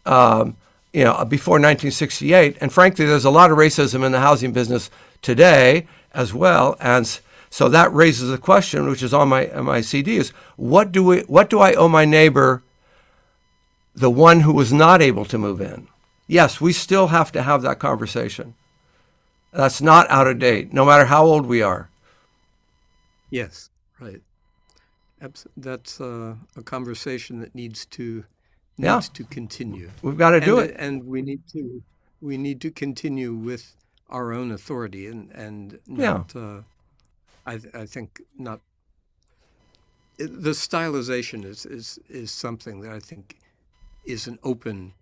before 1968. And frankly, there's a lot of racism in the housing business today as well. And so that raises the question, which is on my CD, is what do I owe my neighbor, the one who was not able to move in? Yes, we still have to have that conversation. That's not out of date, no matter how old we are. Yes, right. That's a conversation that needs to continue. We've got to do it, and we need to continue with our own authority, and not. I think not. The stylization is something that I think is an open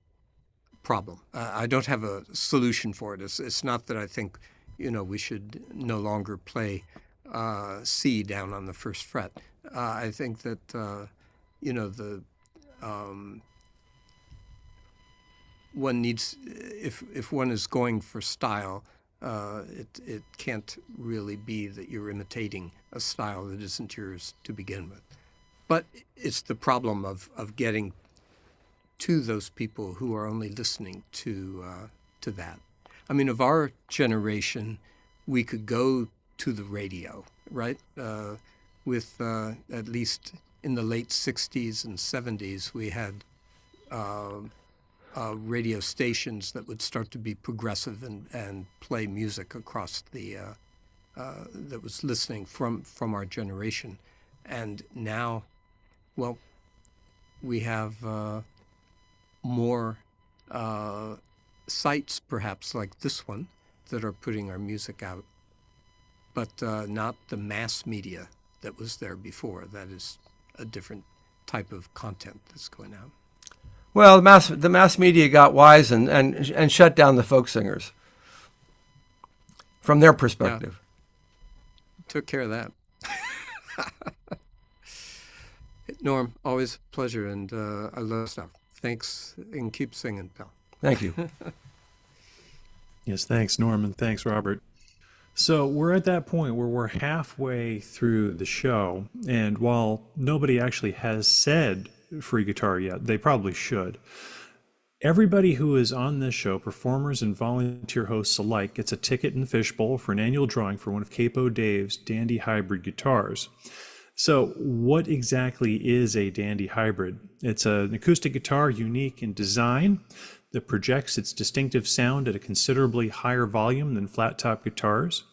problem. I don't have a solution for it. It's not that I think, we should no longer play C down on the first fret. I think that, one needs, if one is going for style, it can't really be that you're imitating a style that isn't yours to begin with. But it's the problem of getting to those people who are only listening to that. I mean, of our generation, we could go to the radio, right? With at least in the late 60s and 70s, we had radio stations that would start to be progressive and play music across the that was listening from our generation. And now, well, we have more sites, perhaps like this one, that are putting our music out, but not the mass media that was there before. That is a different type of content that's going out. Well, the mass media got wise and shut down the folk singers from their perspective. Yeah. Took care of that. Norm, always a pleasure, and I love stuff. Thanks, and keep singing, pal. Thank you. Yes, thanks, Norman. Thanks, Robert. So we're at that point where we're halfway through the show, and while nobody actually has said free guitar yet, they probably should. Everybody who is on this show, performers and volunteer hosts alike, gets a ticket in the fishbowl for an annual drawing for one of Capo Dave's Dandy Hybrid guitars. So what exactly is a Dandy Hybrid? It's an acoustic guitar unique in design that projects its distinctive sound at a considerably higher volume than flat-top guitars.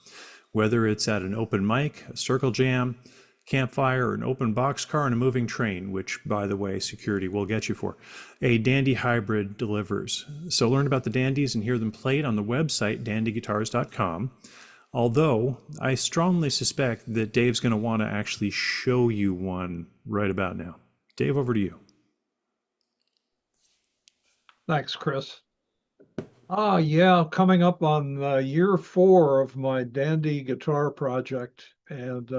Whether it's at an open mic, a circle jam, campfire, or an open boxcar on a moving train, which, by the way, security will get you for, a Dandy Hybrid delivers. So learn about the Dandies and hear them played on the website, dandyguitars.com. Although I strongly suspect that Dave's going to want to actually show you one right about now. Dave, over to you. Thanks, Chris. Coming up on year 4 of my Dandy guitar project, and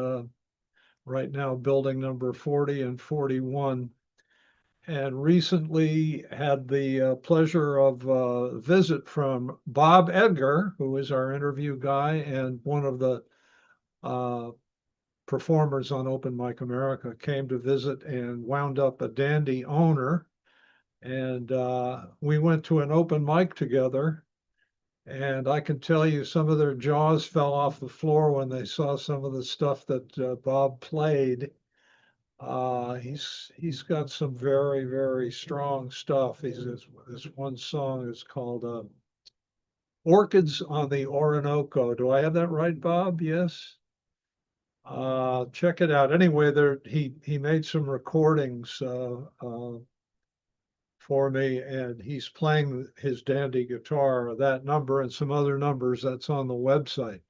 right now building number 40 and 41. And recently had the pleasure of a visit from Bob Edgar, who is our interview guy and one of the performers on Open Mic America, came to visit and wound up a Dandy owner. And we went to an open mic together. And I can tell you some of their jaws fell off the floor when they saw some of the stuff that Bob played. He's got some very, very strong stuff. This one song is called Orchids on the Orinoco. Do I have that right, Bob? Yes. Check it out. Anyway, he made some recordings for me, and he's playing his Dandy guitar, that number and some other numbers that's on the website.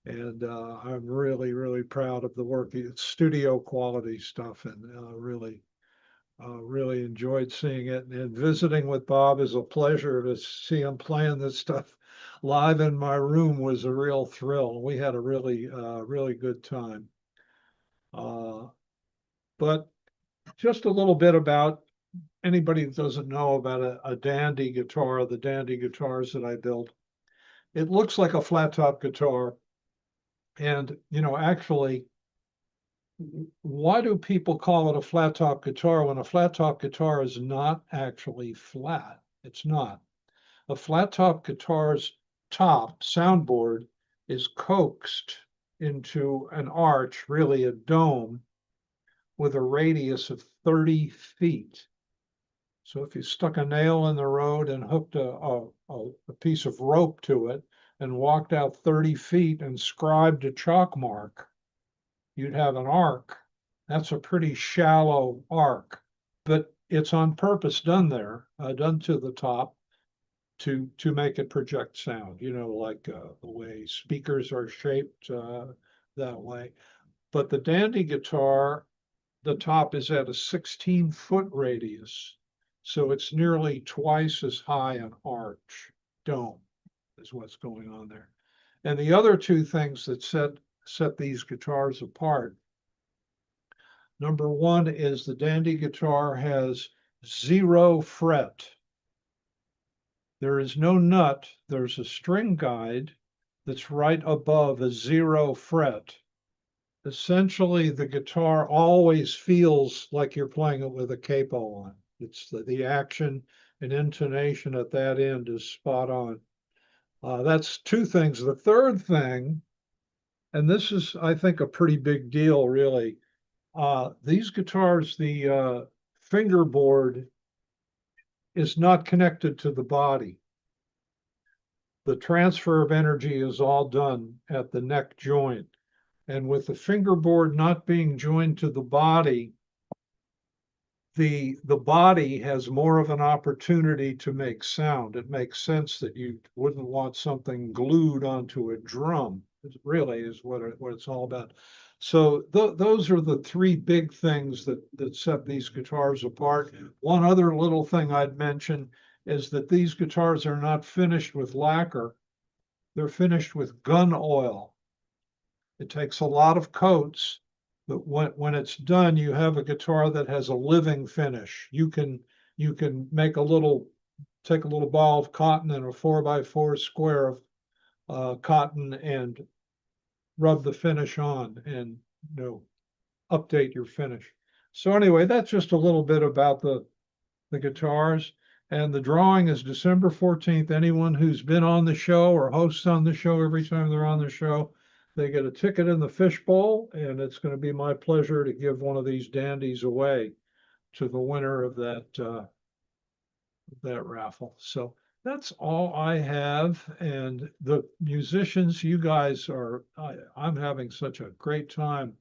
And I'm really, really proud of the work. It's studio quality stuff, and really enjoyed seeing it. And visiting with Bob is a pleasure. To see him playing this stuff live in my room was a real thrill. We had a really good time. But just a little bit about anybody that doesn't know about a Dandy guitar, the Dandy guitars that I built. It looks like a flat top guitar. And, actually, why do people call it a flat top guitar when a flat top guitar is not actually flat? It's not. A flat top guitar's top soundboard is coaxed into an arch, really a dome, with a radius of 30 feet. So if you stuck a nail in the road and hooked a piece of rope to it and walked out 30 feet and scribed a chalk mark, you'd have an arc. That's a pretty shallow arc, but it's on purpose done there, done to the top to make it project sound, like the way speakers are shaped that way. But the Dandy guitar, the top is at a 16-foot radius. So it's nearly twice as high an arch dome is what's going on there. And the other two things that set these guitars apart. Number one is the Dandy guitar has 0 fret. There is no nut. There's a string guide that's right above a 0 fret. Essentially, the guitar always feels like you're playing it with a capo on. It's the action and intonation at that end is spot on. That's two things. The third thing, and this is, I think, a pretty big deal, really. These guitars, the fingerboard is not connected to the body. The transfer of energy is all done at the neck joint. And with the fingerboard not being joined to the body, the body has more of an opportunity to make sound. It makes sense that you wouldn't want something glued onto a drum. It really is what it's all about. So those are the three big things that set these guitars apart. One other little thing I'd mention is that these guitars are not finished with lacquer. They're finished with gun oil. It takes a lot of coats, but when it's done, you have a guitar that has a living finish. You can take a little ball of cotton and a 4x4 square of cotton and rub the finish on and update your finish. So anyway, that's just a little bit about the guitars. And the drawing is December 14th. Anyone who's been on the show or hosts on the show, every time they're on the show, they get a ticket in the fishbowl, and it's going to be my pleasure to give one of these dandies away to the winner of that raffle. So that's all I have. And the musicians, you guys I'm having such a great time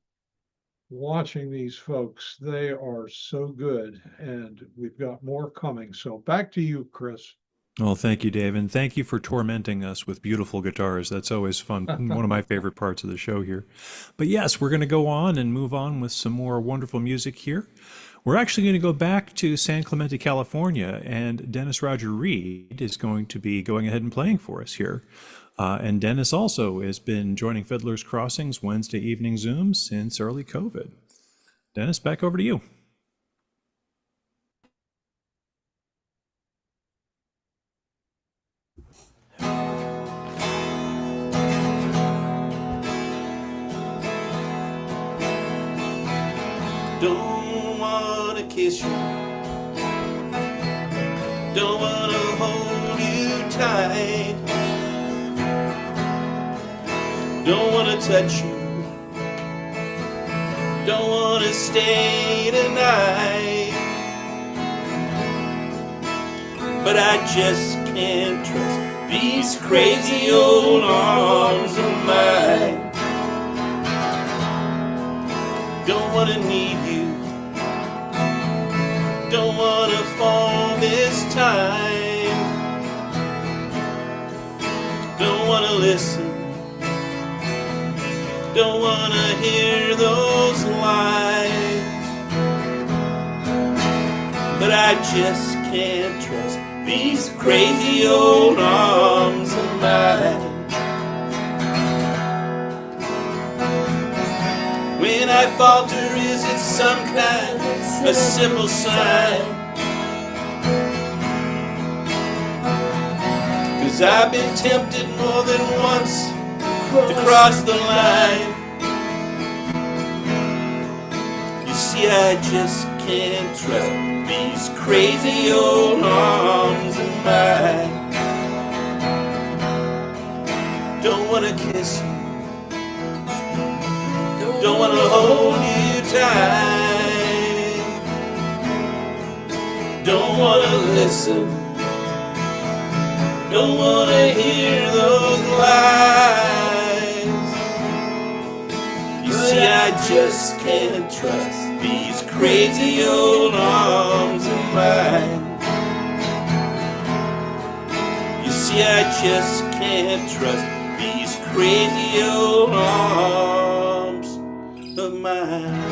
watching these folks. They are so good, and we've got more coming. So back to you, Chris. Well, thank you, Dave, and thank you for tormenting us with beautiful guitars. That's always fun. One of my favorite parts of the show here. But yes, we're going to go on and move on with some more wonderful music here. We're actually going to go back to San Clemente, California, and Dennis Roger Reed is going to be going ahead and playing for us here. And Dennis also has been joining Fiddler's Crossings Wednesday evening Zoom since early COVID. Dennis, back over to you. Don't wanna kiss you, don't wanna hold you tight, don't wanna touch you, don't wanna stay tonight, but I just can't trust these crazy old arms of mine. Don't wanna need you, don't wanna fall this time, don't wanna listen Don't wanna hear those lies, but I just can't trust these crazy old arms of mine. When I falter, is it some kind of simple sign? 'Cause I've been tempted more than once to cross the line. You see, I just can't trust these crazy old arms of mine. Don't wanna kiss you, don't wanna hold you tight, don't wanna listen, don't wanna hear those lies. You see, I just can't trust these crazy old arms of mine. You see, I just can't trust these crazy old arms of mine.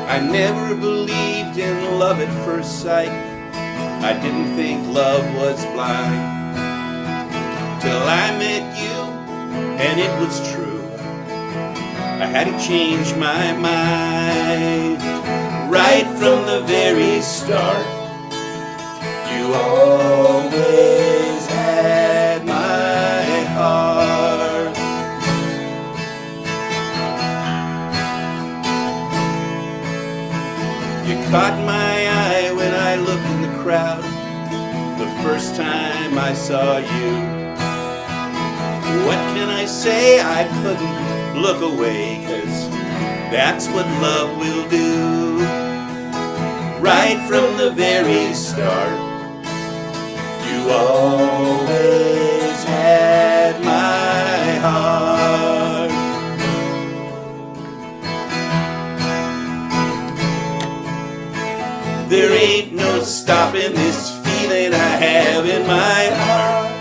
I never believed in love at first sight. I didn't think love was blind, till I met you, and it was true. I had to change my mind. Right from the very start, you always had my heart. You caught my eye when I looked in the crowd the first time I saw you. What can I say? I couldn't look away, 'cause that's what love will do. Right from the very start, you always had my heart. There ain't no stopping this feeling I have in my heart.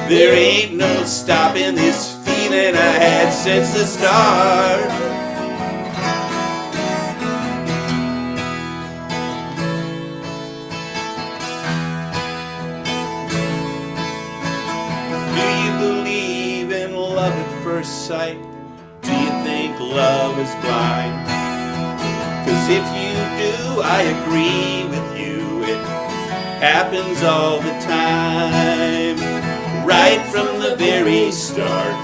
There ain't no stopping this feeling I had since the start. Do you believe in love at first sight? Do you think love is blind? 'Cause if you do, I agree with you, it happens all the time. Right from the very start,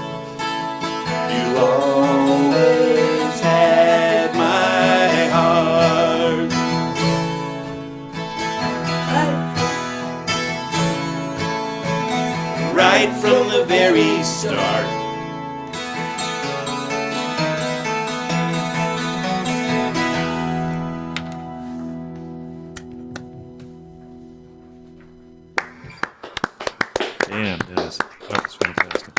you always had my heart. Right from the very start. Damn, Dennis. That was fantastic.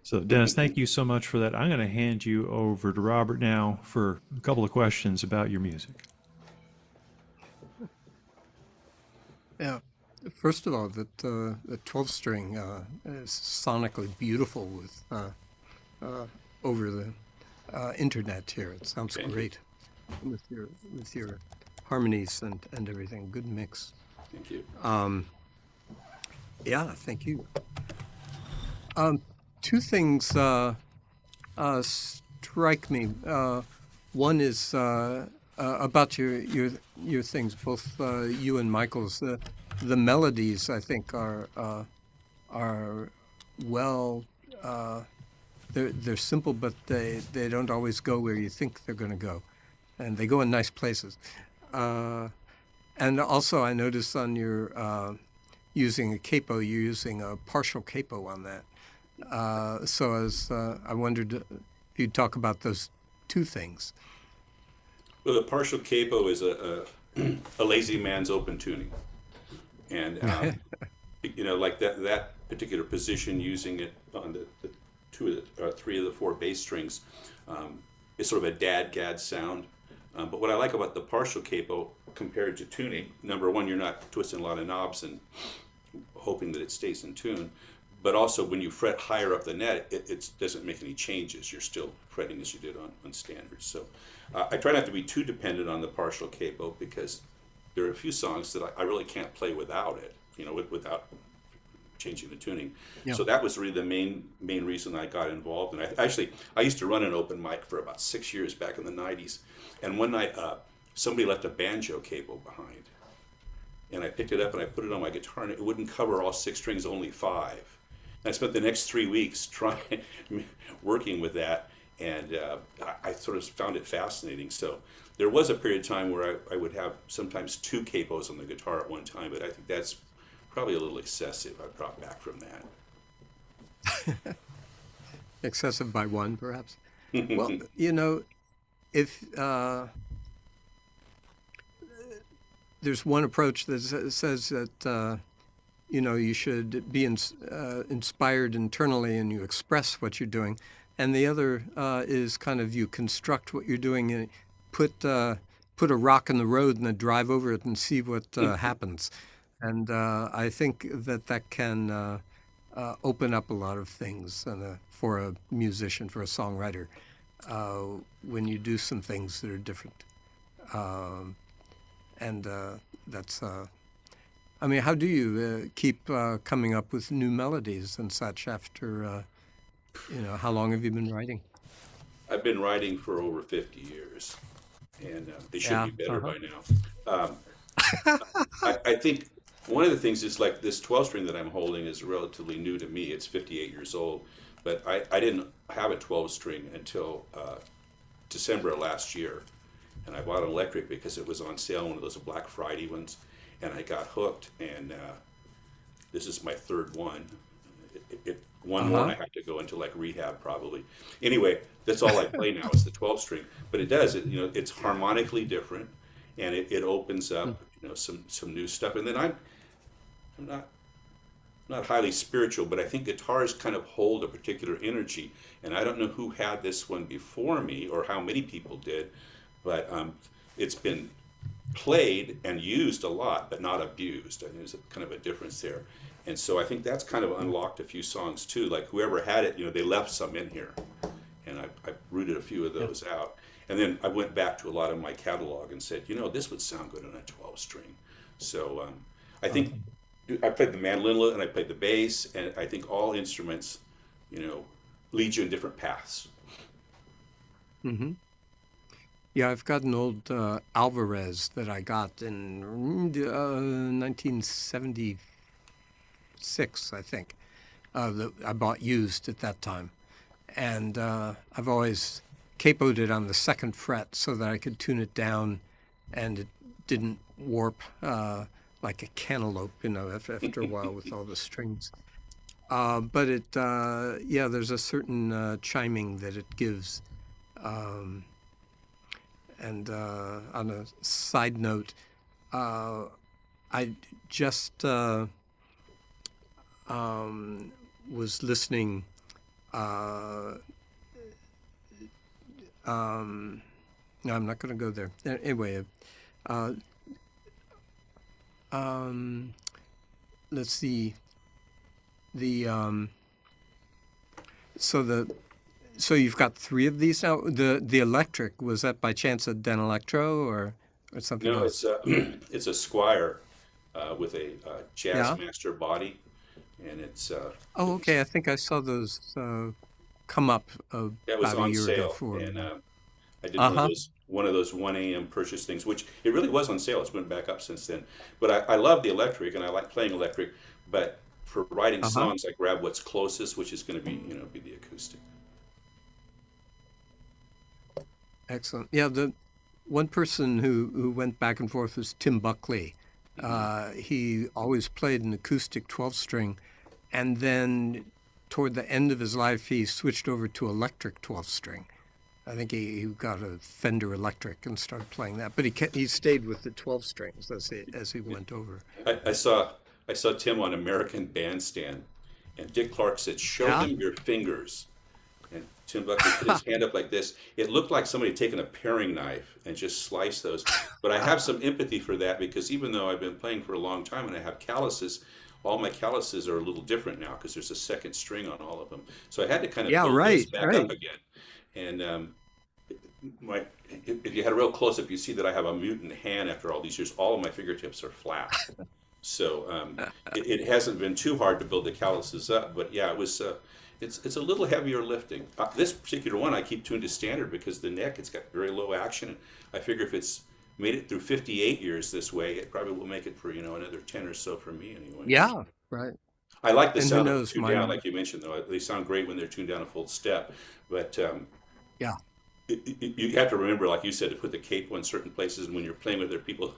So, Dennis, thank you so much for that. I'm going to hand you over to Robert now for a couple of questions about your music. Yeah. First of all, the 12-string is sonically beautiful with over the internet here. It sounds great with your harmonies and everything. Good mix. Thank you. Yeah, thank you. Two things strike me. One is about your things, both you and Michael's. The melodies, I think, are well. They're simple, but they don't always go where you think they're going to go, and they go in nice places. And also, I noticed on your using a capo, you're using a partial capo on that. So I wondered if you'd talk about those two things. Well, the partial capo is a lazy man's open tuning. And like that particular position, using it on the three of the four bass strings, is sort of a dad-gad sound. But what I like about the partial capo compared to tuning, number one, you're not twisting a lot of knobs and hoping that it stays in tune. But also, when you fret higher up the net, it doesn't make any changes. You're still fretting as you did on standards. So I try not to be too dependent on the partial capo, because there are a few songs that I really can't play without it, without changing the tuning. Yeah. So that was really the main reason I got involved. And I used to run an open mic for about 6 years back in the 90s. And one night, somebody left a banjo capo behind. And I picked it up and I put it on my guitar, and it wouldn't cover all 6 strings, only 5. And I spent the next 3 weeks working with that, and I sort of found it fascinating. So there was a period of time where I would have sometimes 2 capos on the guitar at one time, but I think that's probably a little excessive. I brought back from that. Excessive by 1, perhaps. Well, if there's one approach that says that you should be inspired internally and you express what you're doing, and the other is kind of you construct what you're doing and put a rock in the road and then drive over it and see what happens. And I think that can open up a lot of things for a musician, for a songwriter, when you do some things that are different. That's, how do you keep coming up with new melodies and such after, how long have you been writing? I've been writing for over 50 years, and they should be better by now. I think one of the things is, like, this 12-string that I'm holding is relatively new to me. It's 58 years old, but I didn't have a 12-string until December of last year. And I bought an electric because it was on sale, one of those Black Friday ones, and I got hooked, and this is my 3rd one. One more, I have to go into like rehab probably. Anyway, that's all I play now is the 12-string, but it's harmonically different, and it opens up some new stuff. And then I'm not highly spiritual, but I think guitars kind of hold a particular energy, and I don't know who had this one before me or how many people did, but it's been played and used a lot, but not abused. I think there's kind of a difference there. And so I think that's kind of unlocked a few songs too. Like whoever had it, they left some in here, and I rooted a few of those out. And then I went back to a lot of my catalog and said, this would sound good on a 12-string. So I think I played the mandolin and I played the bass, and I think all instruments, lead you in different paths. Mm-hmm. Yeah, I've got an old Alvarez that I got in 1976, I think, that I bought used at that time. And I've always capoed it on the 2nd fret so that I could tune it down and it didn't warp like a cantaloupe, after a while with all the strings. But there's a certain chiming that it gives. And on a side note, I just was listening. No, I'm not going to go there. Anyway, let's see. So you've got 3 of these now. The electric, was that by chance a Den Electro or something No, else? it's a Squire with a Jazzmaster body, and it's. Oh, okay. I think I saw those come up That was about a on year sale, ago for and me. I did one of those 1 a.m. purchase things, which it really was on sale. It's went back up since then. But I love the electric, and I like playing electric. But for writing songs, I grab what's closest, which is going to be the acoustic. Excellent. Yeah, the one person who went back and forth was Tim Buckley. He always played an acoustic 12-string, and then toward the end of his life, he switched over to electric 12-string. I think he got a Fender Electric and started playing that, but he stayed with the 12 strings as he went over. I saw I saw Tim on American Bandstand, and Dick Clark said, "Show Yeah. them your fingers." And Tim Buckley put his hand up like this. It looked like somebody had taken a paring knife and just sliced those. But I have some empathy for that, because even though I've been playing for a long time and I have calluses, all my calluses are a little different now because there's a second string on all of them. So I had to kind of Yeah, build those right, back right. up again. And my, if you had a real close up, you see that I have a mutant hand after all these years. All of my fingertips are flat. So it hasn't been too hard to build the calluses up, but yeah, it was. It's a little heavier lifting. This particular one I keep tuned to standard because the neck, it's got very low action. I figure if it's made it through 58 years this way, it probably will make it for another 10 or so for me anyway. Yeah, right. I like the And who sound of knows, tuned mine- down, like you mentioned, though. They sound great when they're tuned down a full step, but Yeah. you have to remember, like you said, to put the capo in certain places. And when you're playing with other people,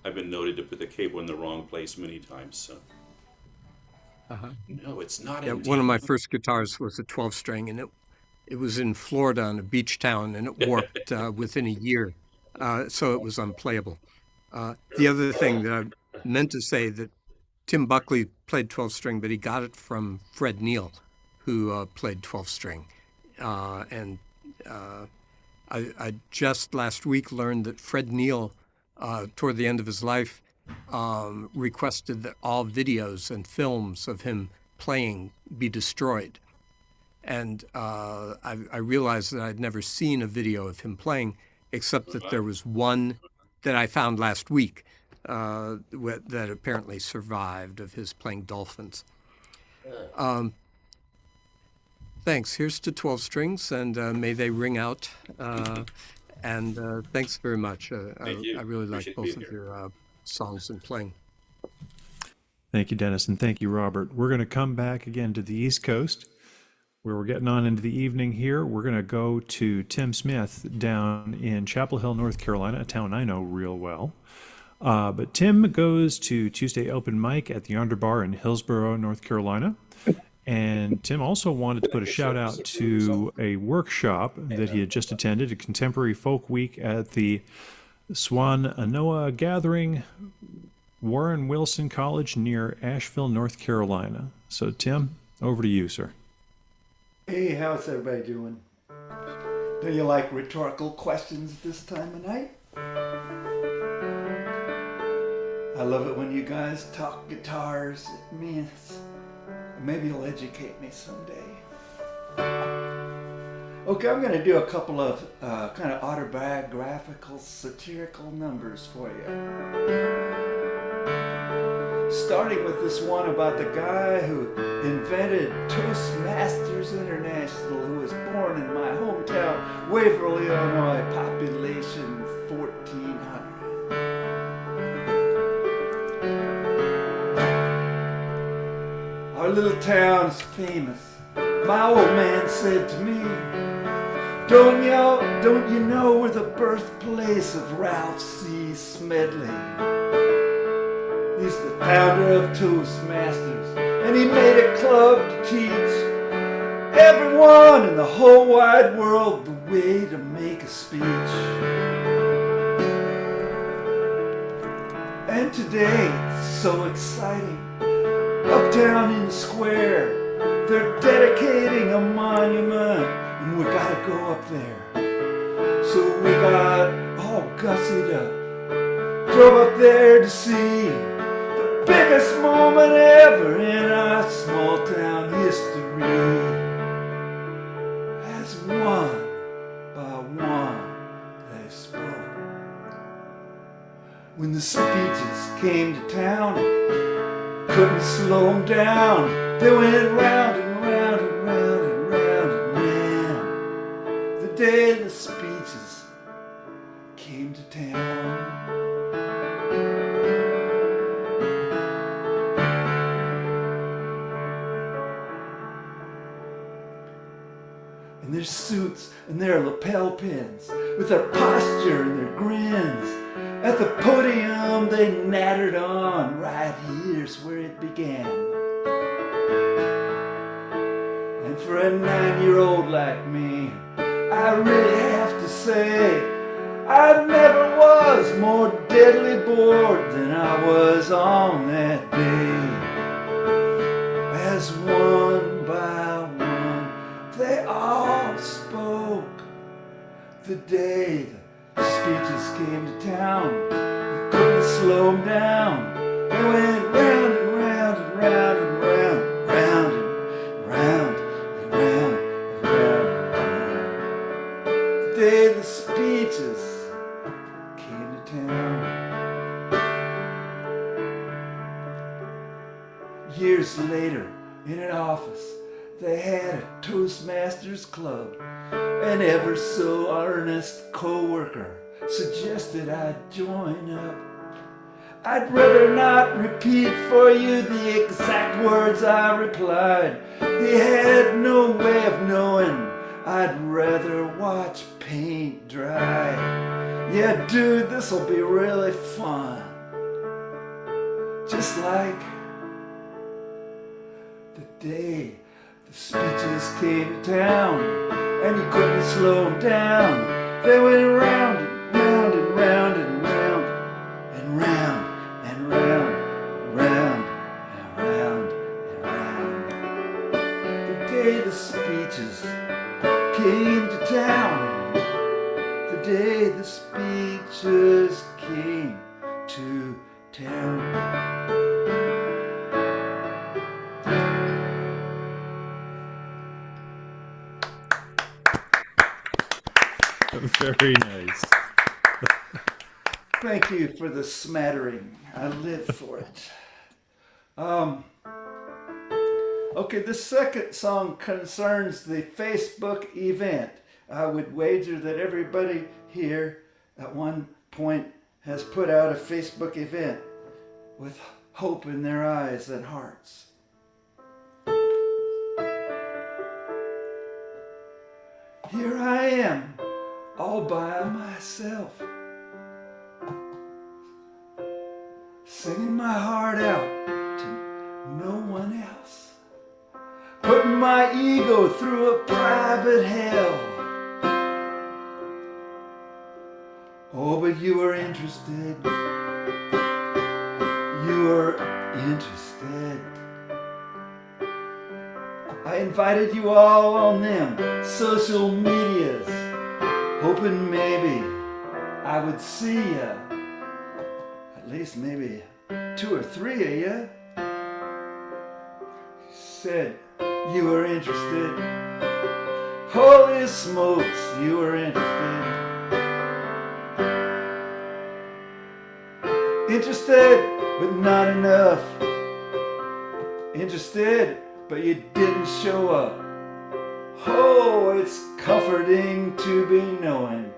I've been noted to put the capo in the wrong place many times. So no, it's not. Yeah, in one of D. my first guitars was a 12-string, and it was in Florida on a beach town, and it warped within a year, so it was unplayable. The other thing that I meant to say, that Tim Buckley played 12-string, but he got it from Fred Neil, who played 12-string. And I just last week learned that Fred Neil, toward the end of his life, requested that all videos and films of him playing be destroyed. And I realized that I'd never seen a video of him playing, except that there was one that I found last week that apparently survived, of his playing dolphins. Thanks. Here's to 12 strings, and may they ring out. And thanks very much. Thank you. I really like Appreciate both being of here. your songs and playing. Thank you, Dennis, and thank you, Robert. We're going to come back again to the East Coast, where we're getting on into the evening here. We're going to go to Tim Smith down in Chapel Hill, North Carolina, a town I know real well. But Tim goes to Tuesday open mic at the Underbar in Hillsborough, North Carolina. And Tim also wanted to put a shout out to a workshop that he had just attended, a contemporary folk week at the Swannanoa Gathering, Warren Wilson College near Asheville, North Carolina. So, Tim, over to you, sir. Hey, how's everybody doing? Do you like rhetorical questions this time of night? I love it when you guys talk guitars. It means maybe you'll educate me someday. Okay, I'm going to do a couple of kind of autobiographical, satirical numbers for you. Starting with this one about the guy who invented Toastmasters International, who was born in my hometown, Waverly, Illinois, population 1,400. Our little town's famous. My old man said to me, don't you know we're the birthplace of Ralph C. Smedley? He's the founder of Toastmasters, and he made a club to teach everyone in the whole wide world the way to make a speech. And today, it's so exciting. Uptown in the square, they're dedicating a monument, and we gotta go up there. So we got all gussied up, drove up there to see the biggest moment ever in our small town history. As one by one they spoke. When the speeches came to town, couldn't slow them down. They went round and round and round and round and round. The day the speeches came to town. And their suits and their lapel pins, with their posture and their grins. At the podium they nattered on, right here's where it began. And for a 9-year-old like me, I really have to say, I never was more deadly bored than I was on that day. As one by one they all spoke. The day the speeches came to town, you couldn't slow them down. They went round and round and round and round, round and round and round and round and round. The day the speeches came to town. Years later, in an office, they had a Toastmasters club. An ever so earnest co-worker suggested I join up. I'd rather not repeat for you the exact words I replied. He had no way of knowing I'd rather watch paint dry. Yeah, dude, this'll be really fun. Just like the day the speeches came to town, and you couldn't slow them down. They went round and round and round and round and round and round and round and round and round. The day the speeches came to town, the day the speeches came to town. Very nice. Thank you for the smattering. I live for it. Okay, the second song concerns the Facebook event. I would wager that everybody here at one point has put out a Facebook event with hope in their eyes and hearts. Here I am, all by myself, singing my heart out to no one else, putting my ego through a private hell. Oh, but you were interested. You were interested. I invited you all on them social medias, hoping maybe I would see ya. At least maybe 2 or 3 of ya. You said you were interested. Holy smokes, you were interested. Interested, but not enough. Interested, but you didn't show up. Oh, it's comforting to be knowing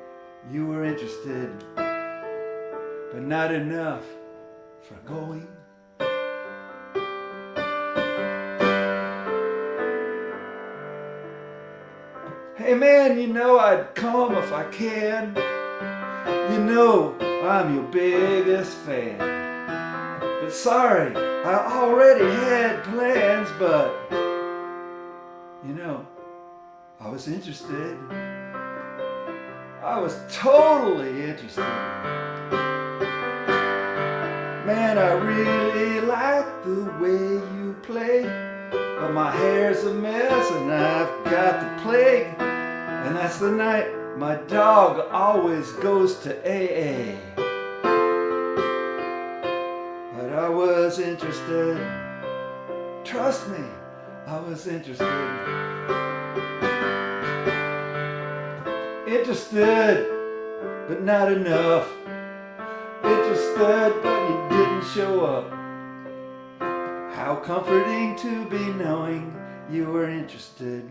you were interested, but not enough for going. Hey man, you know I'd come if I can. You know I'm your biggest fan. But sorry, I already had plans, but you know, I was interested. I was totally interested. Man, I really like the way you play, but my hair's a mess and I've got the plague. And that's the night my dog always goes to AA. But I was interested. Trust me, I was interested. Interested, but not enough. Interested, but you didn't show up. How comforting to be knowing you were interested,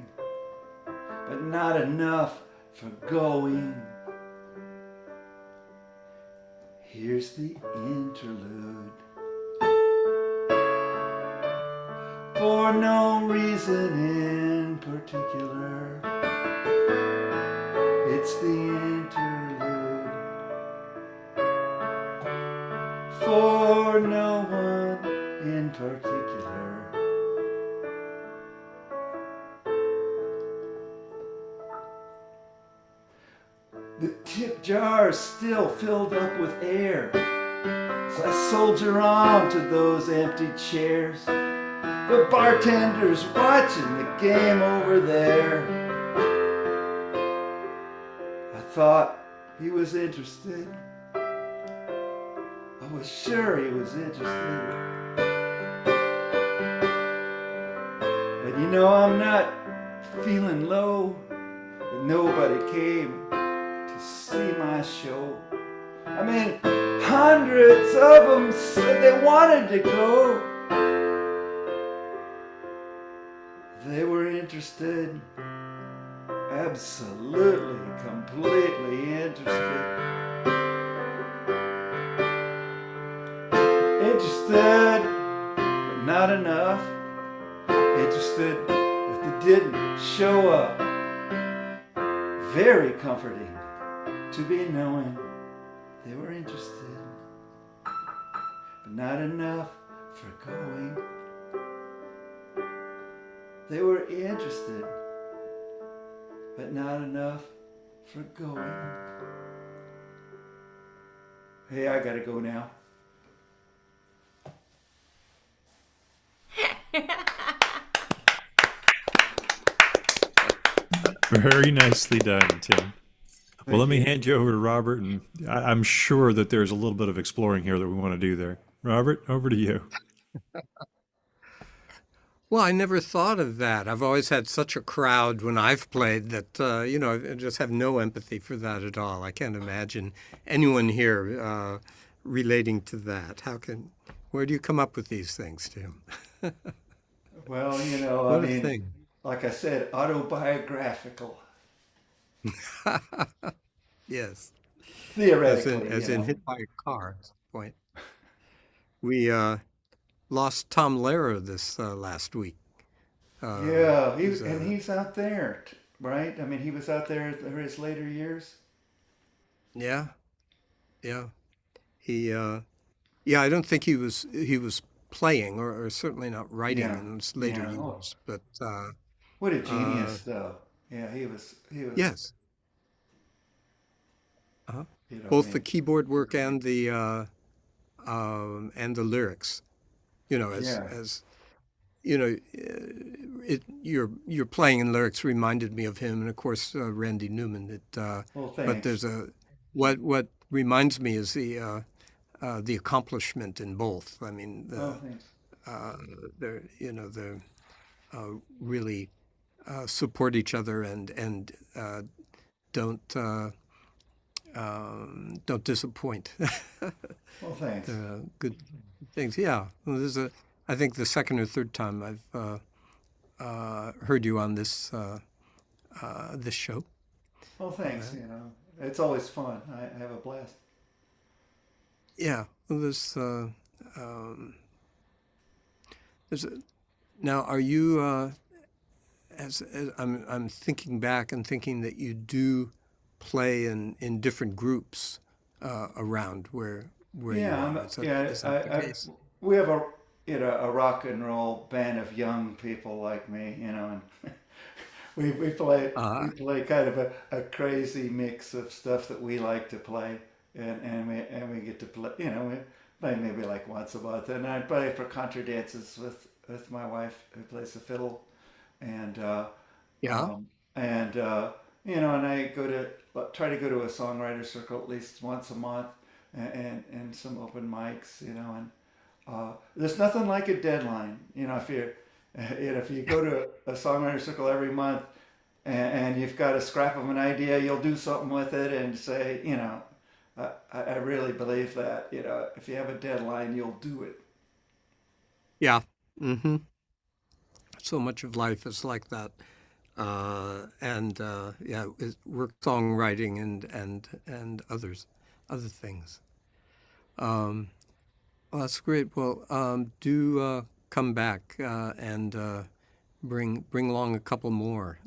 but not enough for going. Here's the interlude. For no reason in particular, it's the interlude. For no one in particular. The tip jars still filled up with air. So I soldier on to those empty chairs. The bartender's watching the game over there. I thought he was interested. I was sure he was interested. But you know, I'm not feeling low. But nobody came to see my show. I mean, hundreds of them said they wanted to go. They were interested. Absolutely, completely interested. Interested, but not enough. Interested, but they didn't show up. Very comforting to be knowing they were interested, but not enough for going. They were interested, but not enough for going. Hey, I gotta go now. Very nicely done, Tim. Well, let me hand you over to Robert, and I'm sure that there's a little bit of exploring here that we want to do there. Robert, over to you. Well, I never thought of that. I've always had such a crowd when I've played that, I just have no empathy for that at all. I can't imagine anyone here relating to that. Where do you come up with these things, Tim? Well, What a thing. like I said, autobiographical. Yes. Theoretically, As in hit by a car at some point. We lost Tom Lehrer this last week. yeah, he's, he's out there, right? I mean, he was out there in his later years. Yeah, yeah. I don't think he was playing or certainly not writing Yeah, in his later yeah. Oh, years. But what a genius, though. Yeah, he was. yes, uh-huh. You know, Both the man. keyboard work and the lyrics. Yeah. As your playing and lyrics reminded me of him, and of course Randy Newman. Well, But thanks. there's what reminds me is the accomplishment in both. I mean, Thanks. they're really support each other and don't disappoint. Well, thanks. Good things. Yeah. Well, I think the second or third time I've heard you on this this show. Well, thanks. It's always fun. I have a blast. Yeah. Well, now, are you? As I'm thinking back and thinking that you do play in different groups around where you Yeah, are. Is that the case? we have a rock and roll band of young people like me, and we play kind of a crazy mix of stuff that we like to play, and we get to play, we play maybe like once a month, and I play for contra dances with my wife who plays the fiddle, and Yeah. and I try to go to a songwriter circle at least once a month, and some open mics, and there's nothing like a deadline. If you go to a songwriter circle every month and you've got a scrap of an idea, you'll do something with it and say, I really believe that, if you have a deadline, you'll do it. Yeah. Mm-hmm. So much of life is like that. Work songwriting and other things. Well, that's great. Well, do come back and bring along a couple more.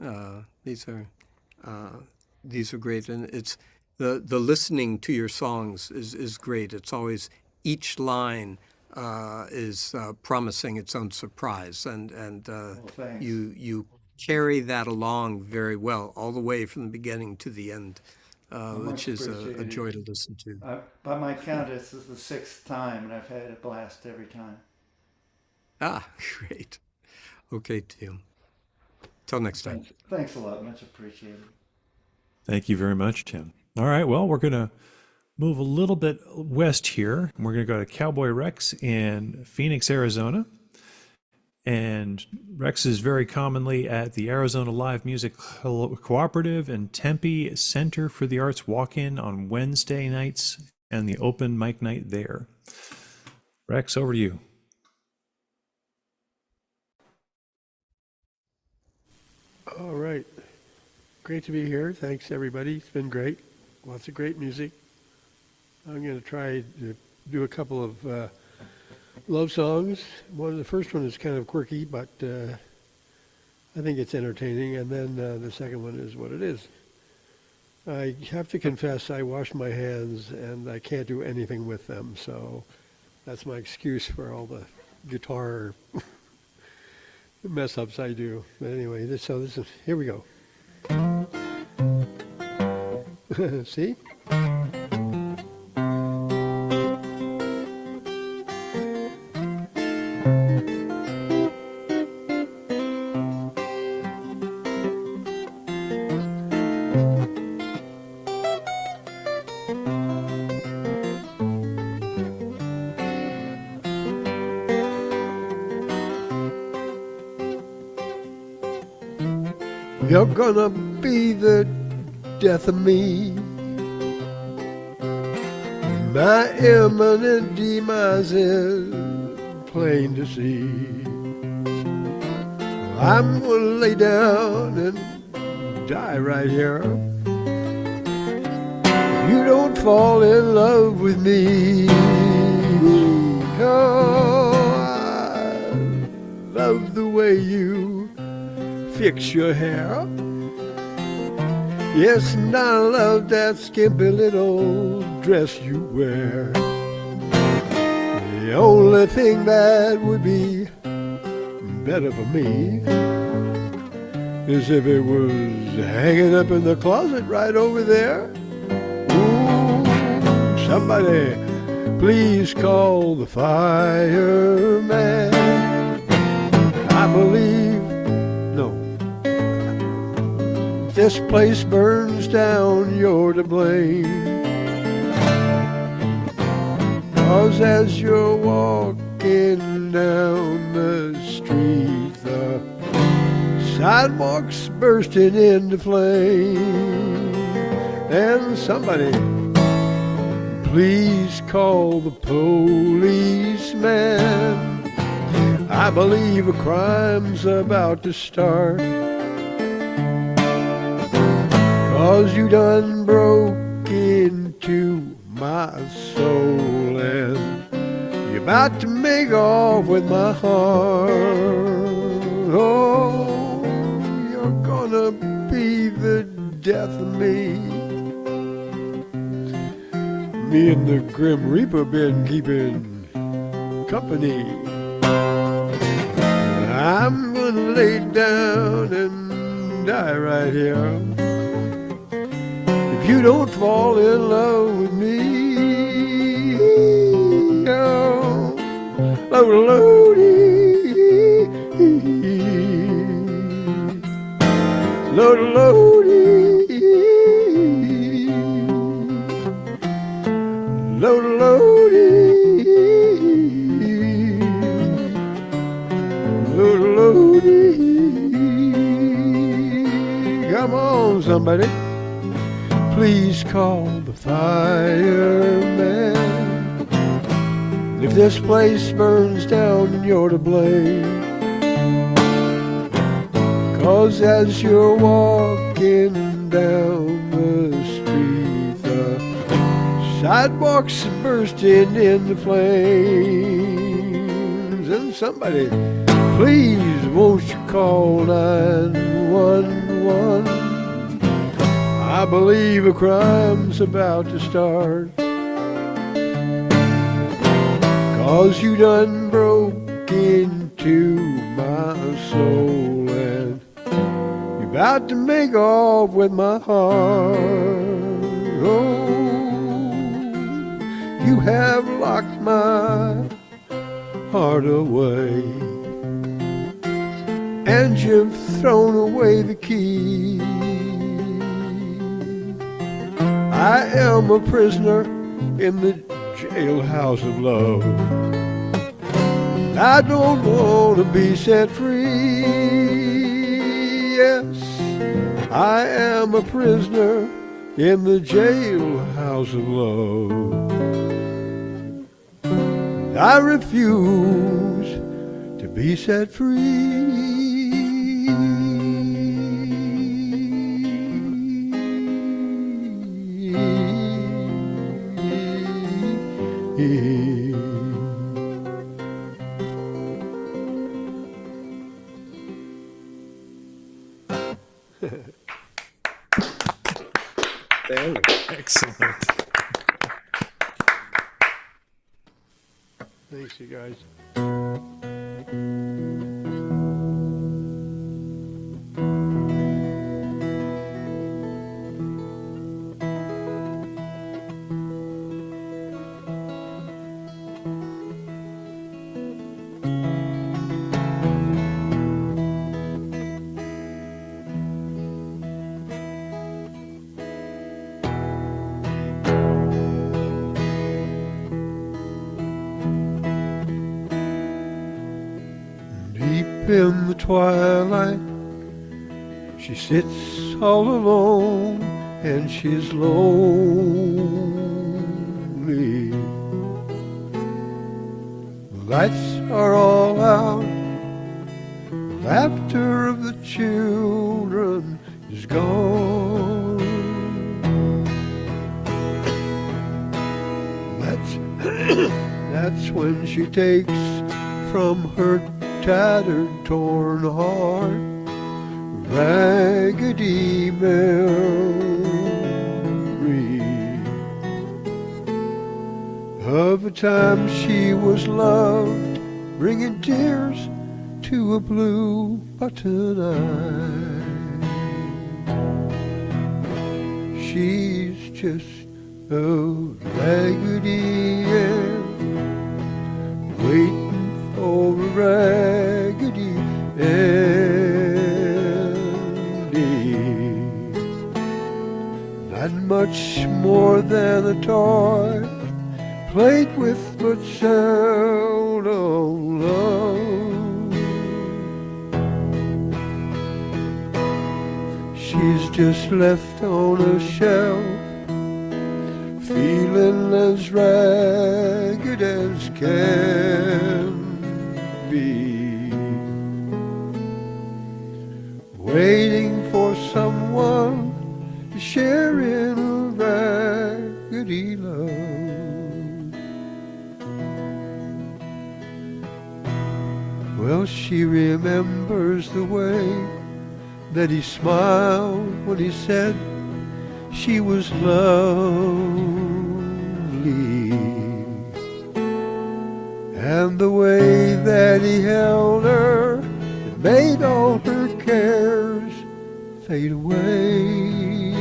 These are great, and it's the listening to your songs is great. It's always each line is promising its own surprise, and Thanks. you carry that along very well all the way from the beginning to the end. which is a appreciated. joy to listen to. By my count, this is the 6th time, and I've had a blast every time. Ah, great. Okay, Teeyum. Till next time. Thanks a lot. Much appreciated. Thank you very much, Tim. All right, well, we're going to move a little bit west here. We're going to go to Cowboy Rex in Phoenix, Arizona. And Rex is very commonly at the Arizona Live Music Cooperative and Tempe Center for the Arts walk-in on Wednesday nights and the open mic night there. Rex, over to you. All right. Great to be here. Thanks, everybody. It's been great. Lots of great music. I'm going to try to do a couple of love songs. The first one is kind of quirky, but I think it's entertaining. And then the second one is what it is. I have to confess, I wash my hands and I can't do anything with them. So that's my excuse for all the guitar mess ups I do. But anyway, this is, here we go. See? You're gonna be the death of me. My imminent demise is plain to see. I'm gonna lay down and die right here. If you don't fall in love with me. Oh, I love the way you fix your hair. Yes, and I love that skimpy little dress you wear. The only thing that would be better for me is if it was hanging up in the closet right over there. Ooh, somebody please call the fireman. I believe, no, if this place burns down, you're to blame. 'Cause as you're walking down the street, the sidewalk's bursting into flame. And somebody please call the policeman. I believe a crime's about to start. 'Cause you done broke into my soul and you're about to make off with my heart. Oh, you're gonna be the death of me. Me and the Grim Reaper been keeping company. I'm gonna lay down and die right here. If you don't fall in love with me. Oh, lo-lo-dee, lo-lo-dee, lo-lo-dee, lo-lo-dee. Come on, somebody. Please call the fireman. If this place burns down, you're to blame. 'Cause as you're walking down the street, the sidewalk's bursting into flames. And somebody, please won't you call 911? I believe a crime's about to start. 'Cause you done broke into my soul and you're about to make off with my heart. Oh, you have locked my heart away, and you've thrown away the key. I am a prisoner in the jailhouse of love. I don't want to be set free. Yes, I am a prisoner in the jailhouse of love. I refuse to be set free. Excellent. Thanks, you guys. In the twilight, she sits all alone, and she's lonely. The lights are all out, the laughter of the children is gone. That's when she takes from her tattered, torn heart raggedy memory of a time she was loved, bringing tears to a blue button eye. She's just a raggedy Ann waiting for a raggedy ending. Not much more than a toy, played with but seldom loved. She's just left on a shelf, feeling as ragged as can be, waiting for someone to share in a raggedy love. Well, she remembers the way that he smiled when he said she was lovely, and the way that he held her, it made all her cares fade away.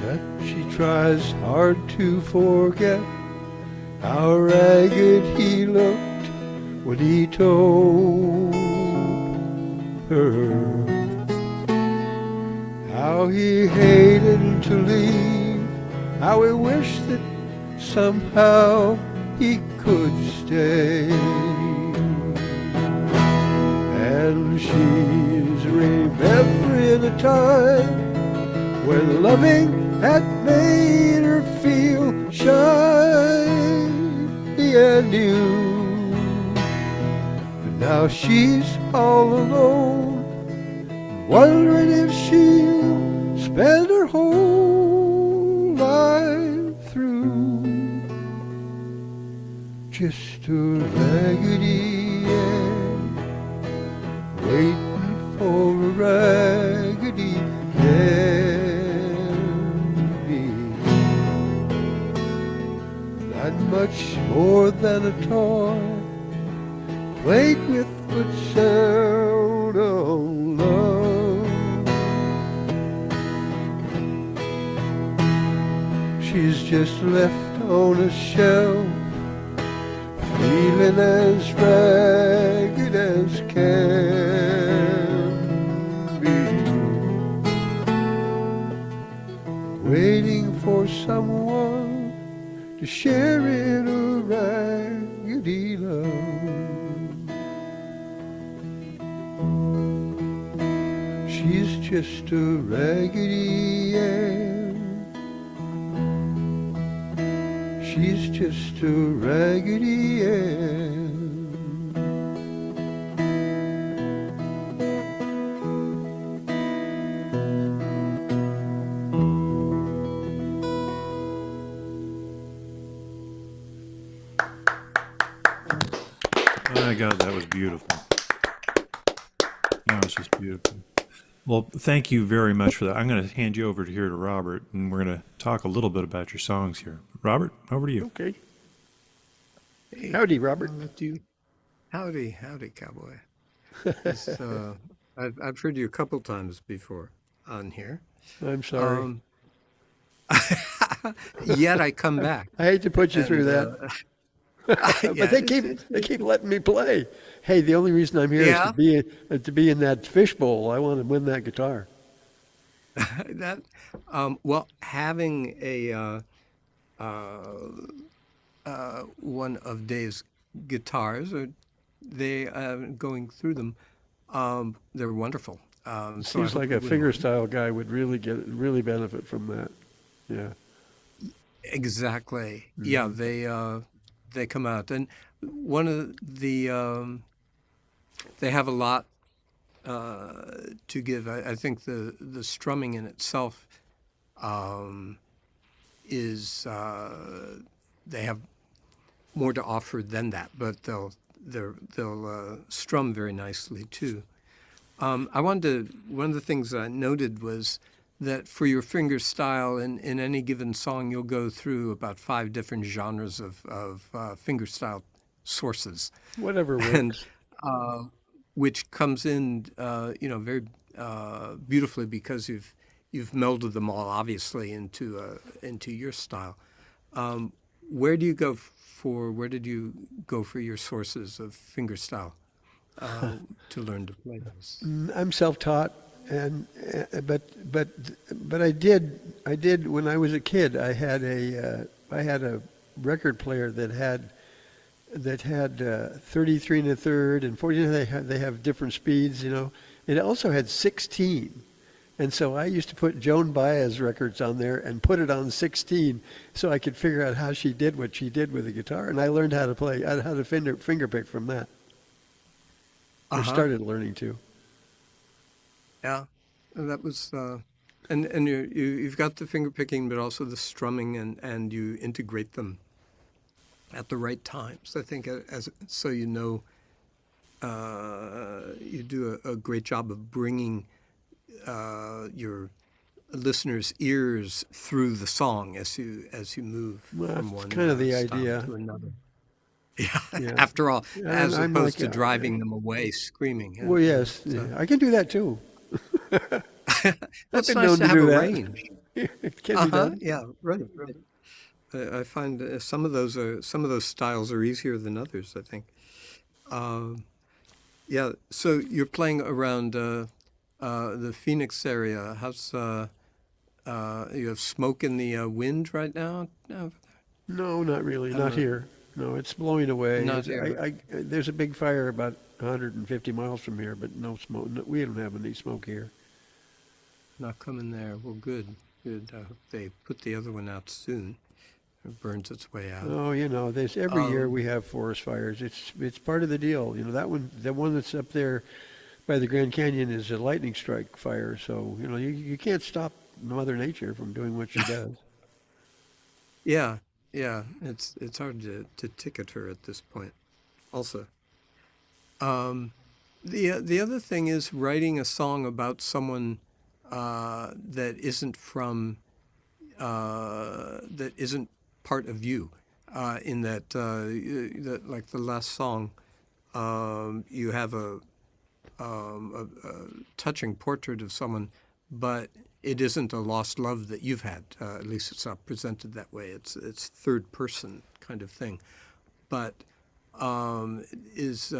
But she tries hard to forget how ragged he looked when he told her how he hated to leave, how he wished that somehow he could stay. And she's remembering a time when loving had made her feel shiny and new. But now she's all alone, wondering if she'll spend her whole life through just a raggedy Ann, waiting for a raggedy Andy. Not much more than a toy, played with but seldom loved. she's just left on a shelf, feeling as ragged as can be, waiting for someone to share in a raggedy love. She's just a raggedy Ann. She's just a raggedy Ann. My God, that was beautiful. That was just beautiful. Well, thank you very much for that. I'm going to hand you over here to Robert, and we're going to talk a little bit about your songs here. Robert, over to you. Okay. Howdy, Robert. Howdy, cowboy. It's, I've heard you a couple times before on here. I'm sorry. Yet I come back. I hate to put you through that. Yeah, But they keep letting me play. Hey, the only reason I'm here Yeah. is to be in that fishbowl. I want to win that guitar. that well, having a one of Dave's guitars, or they going through them, they're wonderful. So I Seems hope like you a wouldn't finger mind. style guy would really benefit from that. Yeah. Exactly. Yeah, they come out, and one of the they have a lot to give. I think the strumming in itself is they have more to offer than that, but they'll strum very nicely too. One of the things I noted was that for your finger style, in any given song, you'll go through about 5 different genres of finger style sources, Whatever works. and which comes in, very beautifully, because you've melded them all obviously into your style. Where did you go for your sources of finger style to learn to play those? I'm self-taught, and but I did when I was a kid. I had a record player that had 33 and a third and 40. They have different speeds, It also had 16, and so I used to put Joan Baez records on there and put it on 16, so I could figure out how she did what she did with the guitar, and I learned how to finger pick from that. I started learning to. Yeah, and that was, and you've got the finger picking, but also the strumming, and you integrate them at the right times. I think so you do a great job of bringing your listeners' ears through the song as you move Well, from that's one kind of the style idea. to another. Yeah, Yeah. after all, And as I'm opposed like, to driving them away screaming. Well, yes, I can do that too. That's been nice known to to have do a that. range. It can be done. Yeah, right. I find some of those styles are easier than others, I think. Yeah. So you're playing around the Phoenix area. How's you have smoke in the wind right now? No, No, not really. I Not don't know. here. No, it's blowing away. Not here. There's a big fire about 150 miles from here, but no smoke. No, we don't have any smoke here. Not coming there. Well, good. I hope they put the other one out soon. It burns its way out. Oh, there's every year we have forest fires. It's part of the deal. That one, the one that's up there by the Grand Canyon is a lightning strike fire. So you can't stop Mother Nature from doing what she does. Yeah. It's hard to ticket her at this point. Also, the other thing is writing a song about someone that isn't part of you. In that like the last song, you have a touching portrait of someone, but it isn't a lost love that you've had. At least it's not presented that way. It's third person kind of thing, but is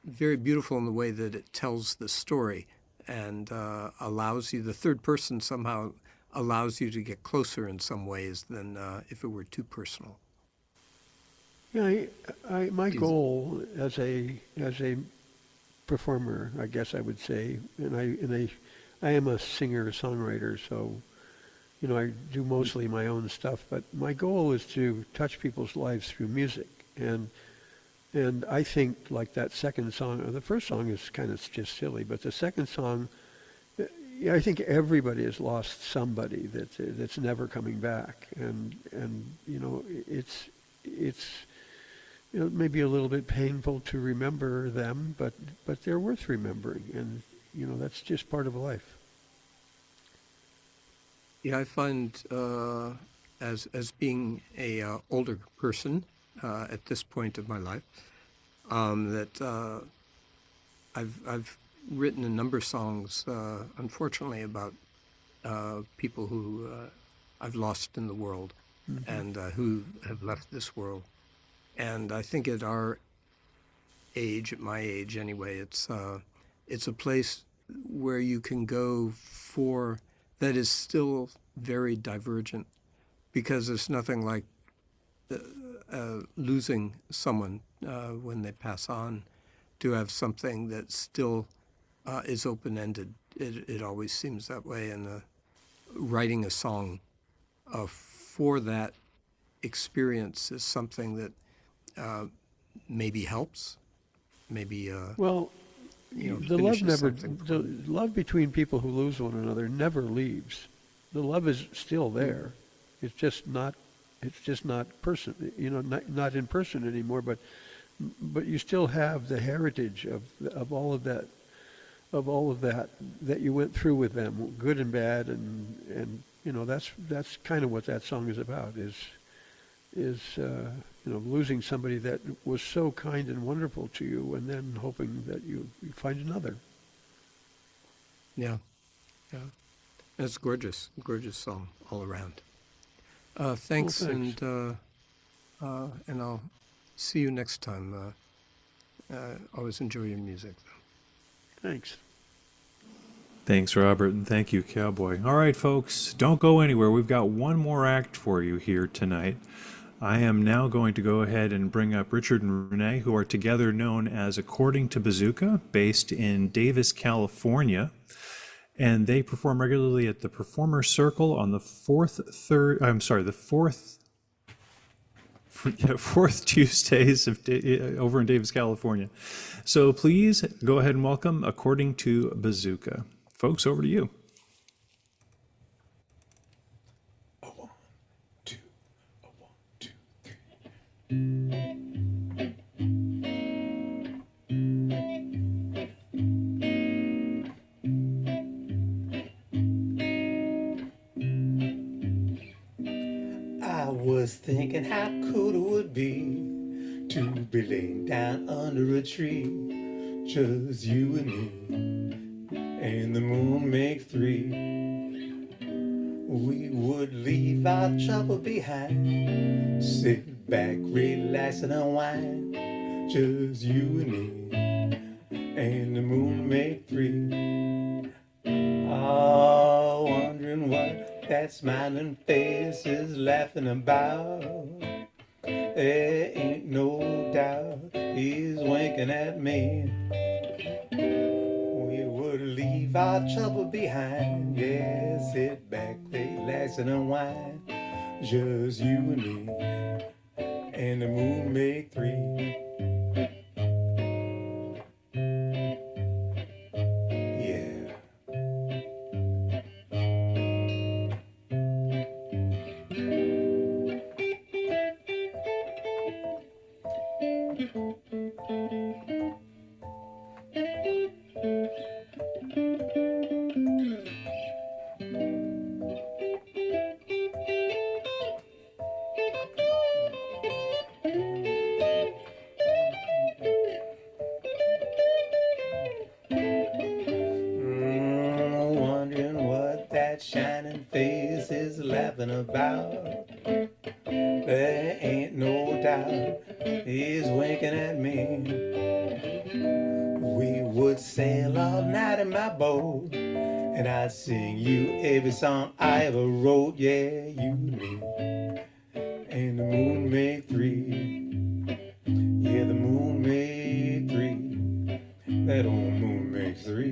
very beautiful in the way that it tells the story and allows you, the third person somehow allows you to get closer in some ways than if it were too personal. Yeah, my goal as a performer, I guess I would say, and I am a singer songwriter, so I do mostly my own stuff. But my goal is to touch people's lives through music, and I think like that second song, or the first song is kind of just silly, but the second song, I think everybody has lost somebody that's never coming back, and it's maybe a little bit painful to remember them, but they're worth remembering, and that's just part of life. Yeah, I find as being a older person at this point of my life that I've written a number of songs, unfortunately, about people who I've lost in the world and who have left this world. And I think at our age, at my age anyway, it's a place where you can go for that is still very divergent, because there's nothing like losing someone when they pass on, to have something that still is open-ended. It always seems that way, and writing a song for that experience is something that maybe helps, maybe Well, the love finishes never, something. the love between people who lose one another never leaves. The love is still there. It's just not not in person anymore. But you still have the heritage of all of that you went through with them, good and bad, and that's kind of what that song is about. Is losing somebody that was so kind and wonderful to you, and then hoping that you find another. Yeah. It's gorgeous song all around. Thanks, Well, thanks. And I'll see you next time. Always enjoy your music. Thanks. Thanks, Robert, and thank you, Cowboy. All right, folks, don't go anywhere. We've got one more act for you here tonight. I am now going to go ahead and bring up Richard and Renee, who are together known as According to Bazooka, based in Davis, California. And they perform regularly at the Performer Circle on the fourth Tuesdays over in Davis, California. So please go ahead and welcome According to Bazooka. Folks, over to you. A 1, 2, a 1, 2, 3. I was thinking how cool it would be to be laying down under a tree, just you and me, and the moon make 3. We would leave our trouble behind, sit back, relax and unwind, just you and me, and the moon make 3. Oh, wondering what that smiling face is laughing about. There ain't no doubt he's winking at me. We would leave our trouble behind, yeah, sit back, relax and unwind, just you and me, and the moon make 3. laughing about. There ain't no doubt he's winking at me. We would sail all night in my boat, and I'd sing you every song I ever wrote. Yeah, you and me, and the moon made three. Yeah, the moon made three. That old moon makes three.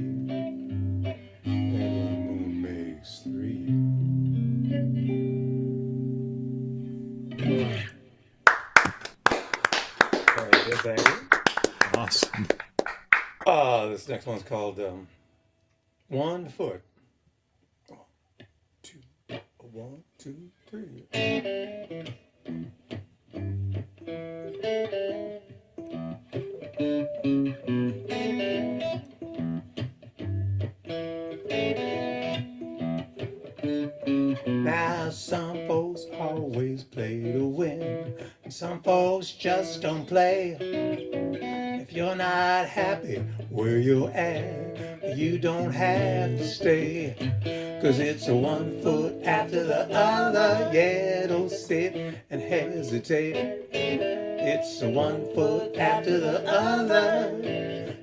That old moon makes three. Thank you, thank you. Awesome. This next one's called 1 Foot. 1, 2, 3. Now some folks always play to win, and some folks just don't play. If you're not happy where you're at, you don't have to stay. 'Cause it's a 1 foot after the other. Yeah, don't sit and hesitate. It's a 1 foot after the other.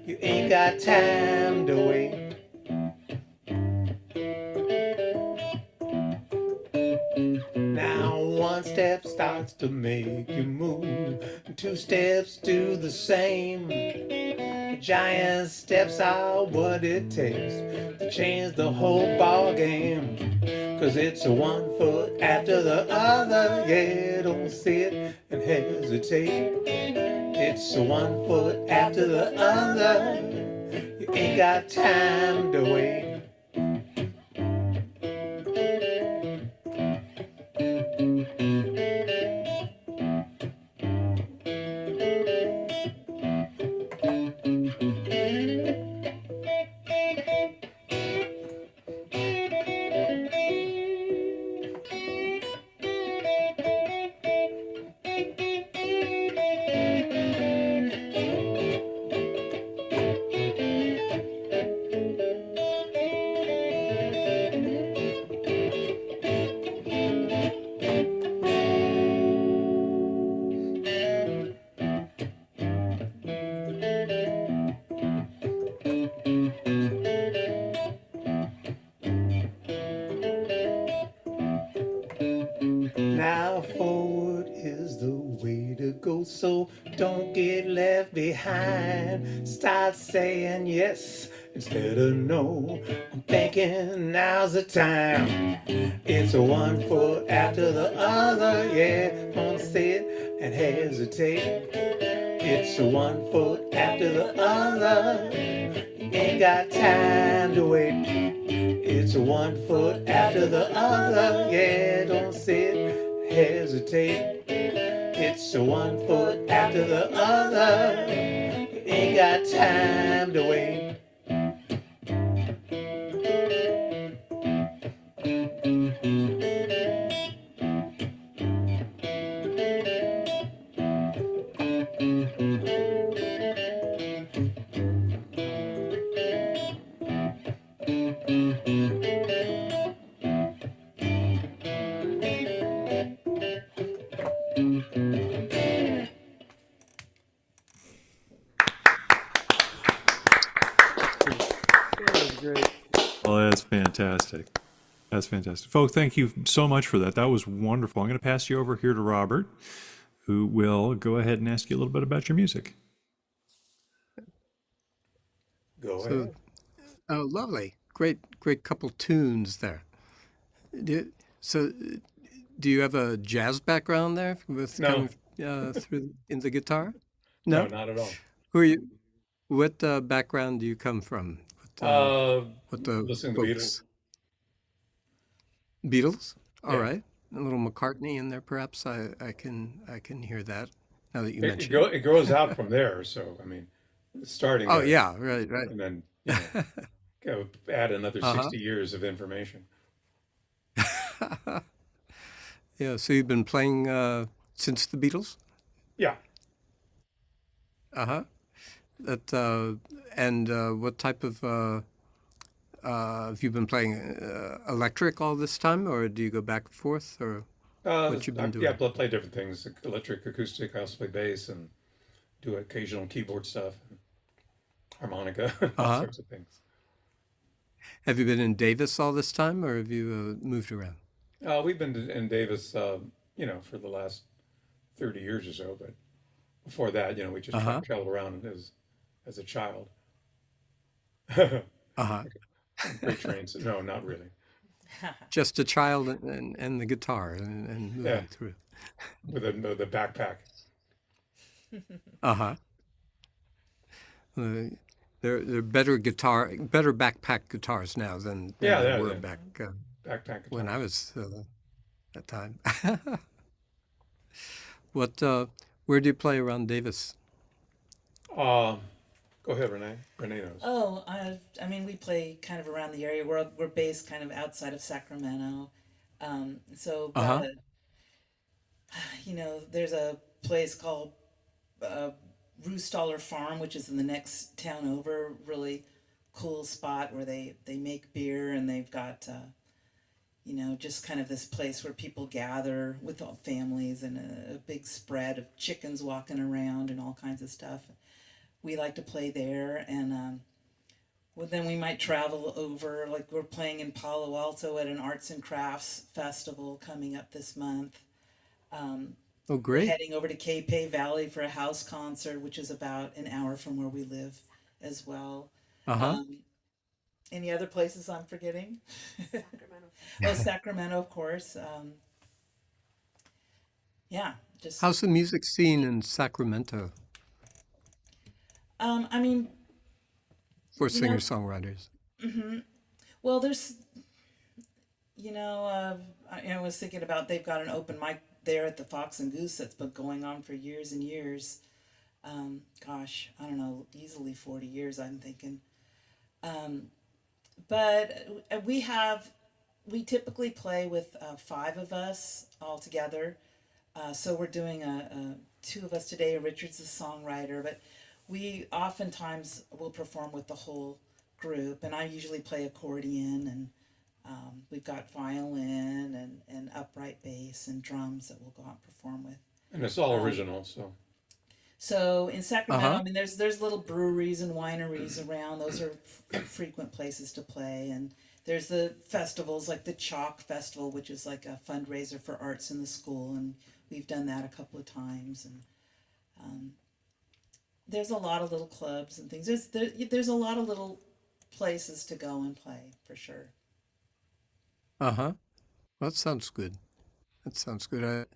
You ain't got time to wait. Now 1 step starts to make you move, and 2 steps do the same. The giant steps are what it takes to change the whole ball game. 'Cause it's a 1 foot after the other. Yeah, don't sit and hesitate. It's a 1 foot after the other. You ain't got time to wait. Now forward is the way to go, so don't get left behind. Start saying yes instead of no. I'm thinking now's the time. It's a 1 foot after the other. Yeah, don't sit and hesitate. It's a 1 foot after the other. You ain't got time to wait. It's a 1 foot after the other. Yeah, don't sit, hesitate. It's a 1 foot after the other. You ain't got time to wait. That was great. Oh, that's fantastic. That's fantastic. Folks, thank you so much for that. That was wonderful. I'm going to pass you over here to Robert, who will go ahead and ask you a little bit about your music. Go So, ahead. oh, lovely. Great couple tunes there. So, do you have a jazz background there with No. kind of through in the guitar? No, No? not at all. Who are you? What background do you come from? What Listening to folks? Beatles? All Yeah. right. A little McCartney in there, perhaps. I can hear that now that you It, mention it grows out from there. So, I mean, starting Oh there, yeah, right. and then go add another Uh-huh. 60 years of information. Yeah. So you've been playing since the Beatles? Yeah. Uh-huh. That and what type of have you been playing electric all this time, or do you go back and forth, or what you been Yeah, doing? play different things, electric, acoustic. I also play bass and do occasional keyboard stuff, harmonica, all Uh-huh. sorts of things. Have you been in Davis all this time, or have you moved around? We've been in Davis, for the last 30 years or so, but before that, we just Uh-huh. traveled around as a child. Uh-huh. On freight trains. No, not really. Just a child and the guitar and Yeah, moving through. with a backpack. Uh-huh. Uh, they're better backpack guitars now than Yeah, they yeah, were yeah. back Backpack when I guitars. was that time. What where do you play around Davis? Um, Go ahead, Renee. Renee knows. Oh, I mean, we play kind of around the area. We're based kind of outside of Sacramento. So about Uh-huh. a, there's a place called uh, Roostaller Farm, which is in the next town over. Really cool spot where they make beer, and they've got just kind of this place where people gather with all families, and a big spread of chickens walking around and all kinds of stuff. We like to play there, and well, then we might travel over. Like we're playing in Palo Alto at an arts and crafts festival coming up this month. Um, Oh, we're great. heading over to Capay Valley for a house concert, which is about an hour from where we live as well. Uh-huh. Um, any other places I'm forgetting? Oh, Sacramento, of course. Yeah, just How's the music scene in Sacramento I mean, for you know, singer-songwriters? well, there's I was thinking about they've got an open mic there at the Fox and Goose that's been going on for years and years. Gosh, I don't know, easily 40 years, I'm thinking. Um, but we typically play with five of us all together. So we're doing two of us today. Richard's a songwriter, but we oftentimes will perform with the whole group, and I usually play accordion, and we've got violin and upright bass and drums that we'll go out and perform with. And it's all Um, original, so. so in Sacramento, Uh-huh. I mean, there's little breweries and wineries around. Those are frequent places to play, and there's the festivals like the Chalk Festival, which is like a fundraiser for arts in the school, and we've done that a couple of times. And um, there's a lot of little clubs and things. There's a lot of little places to go and play for sure. Uh-huh. Well, that sounds good. That sounds good.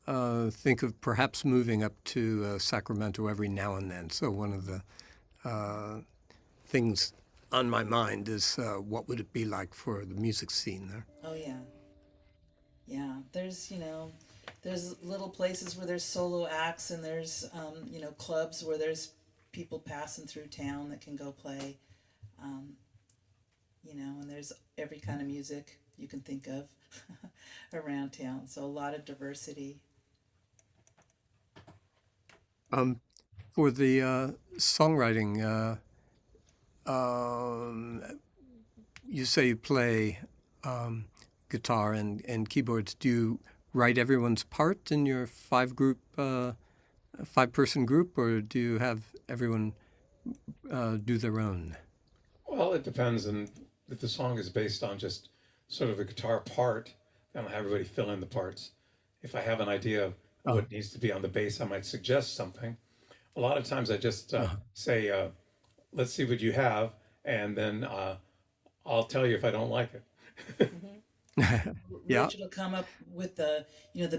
I think of perhaps moving up to Sacramento every now and then. So one of the uh, things on my mind is what would it be like for the music scene there? Oh yeah, yeah. There's little places where there's solo acts, and there's clubs where there's people passing through town that can go play. Um, and there's every kind of music you can think of around town. So a lot of diversity. Um, for the songwriting, um, you say you play guitar and keyboards. Do you write everyone's part in your five-person group, or do you have everyone do their own? Well, it depends. And if the song is based on just sort of a guitar part, then I'll have everybody fill in the parts. If I have an idea of Oh, what needs to be on the bass, I might suggest something. A lot of times I just uh, say, let's see what you have, and then I'll tell you if I don't like it. yeah. Rachel will come up with the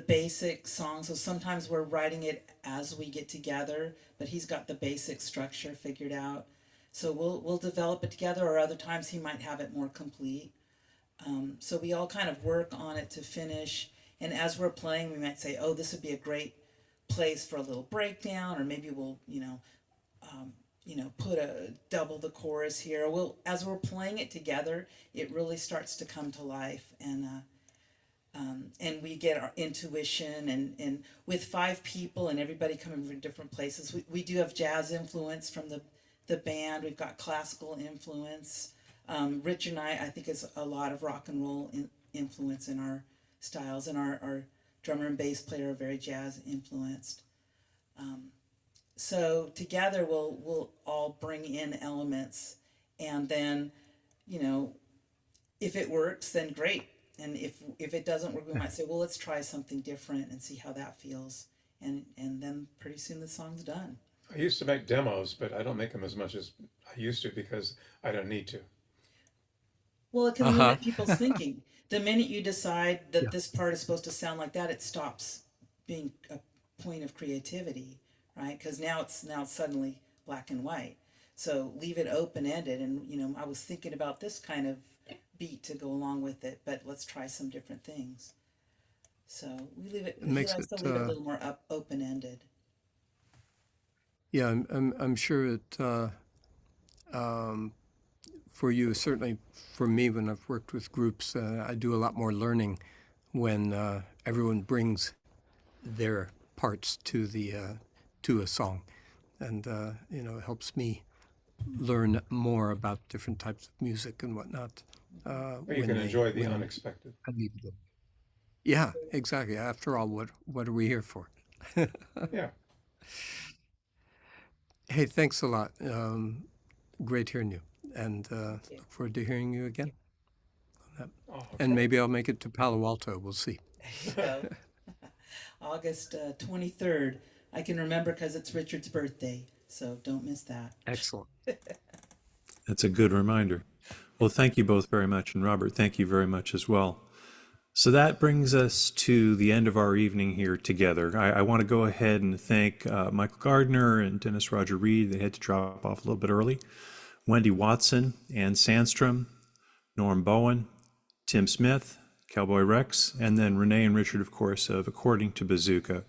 basic song. So sometimes we're writing it as we get together, but he's got the basic structure figured out. So we'll develop it together, or other times he might have it more complete. So we all kind of work on it to finish. And as we're playing, we might say, "Oh, this would be a great place for a little breakdown," or maybe we'll, put a double the chorus here. As we're playing it together, it really starts to come to life, and we get our intuition. And with five people and everybody coming from different places, we do have jazz influence from the band. We've got classical influence. Rich and I think is a lot of rock and roll influence in our styles, and our drummer and bass player are very jazz influenced. So together we'll all bring in elements, and then, you know, if it works, then great. And if it doesn't work, we might say, well, let's try something different and see how that feels. And then pretty soon the song's done. I used to make demos, but I don't make them as much as I used to because I don't need to. Well, it can limit people's thinking. The minute you decide that this part is supposed to sound like that, it stops being a point of creativity, right? Because now it's suddenly black and white. So leave it open-ended, and you know, I was thinking about this kind of beat to go along with it, but let's try some different things. So we leave it. Leave it a little more open-ended. Yeah, I'm sure it for you, certainly for me, when I've worked with groups, I do a lot more learning when everyone brings their parts to a song, and you know, it helps me learn more about different types of music and whatnot. You can enjoy the unexpected. Yeah, exactly. After all, what are we here for? Yeah. Hey, thanks a lot. Great hearing you, and look forward to hearing you again. And maybe I'll make it to Palo Alto. We'll see. August 23rd. I can remember because it's Richard's birthday, so don't miss that. Excellent. That's a good reminder. Well, thank you both very much. And Robert, thank you very much as well. So that brings us to the end of our evening here together. I want to go ahead and thank Michael Gardner and Dennis Roger Reed. They had to drop off a little bit early. Wendy Watson, Ann Sandstrom, Norm Bowen, Tim Smith, Cowboy Rex, and then Renee and Richard, of course, of According to Bazooka.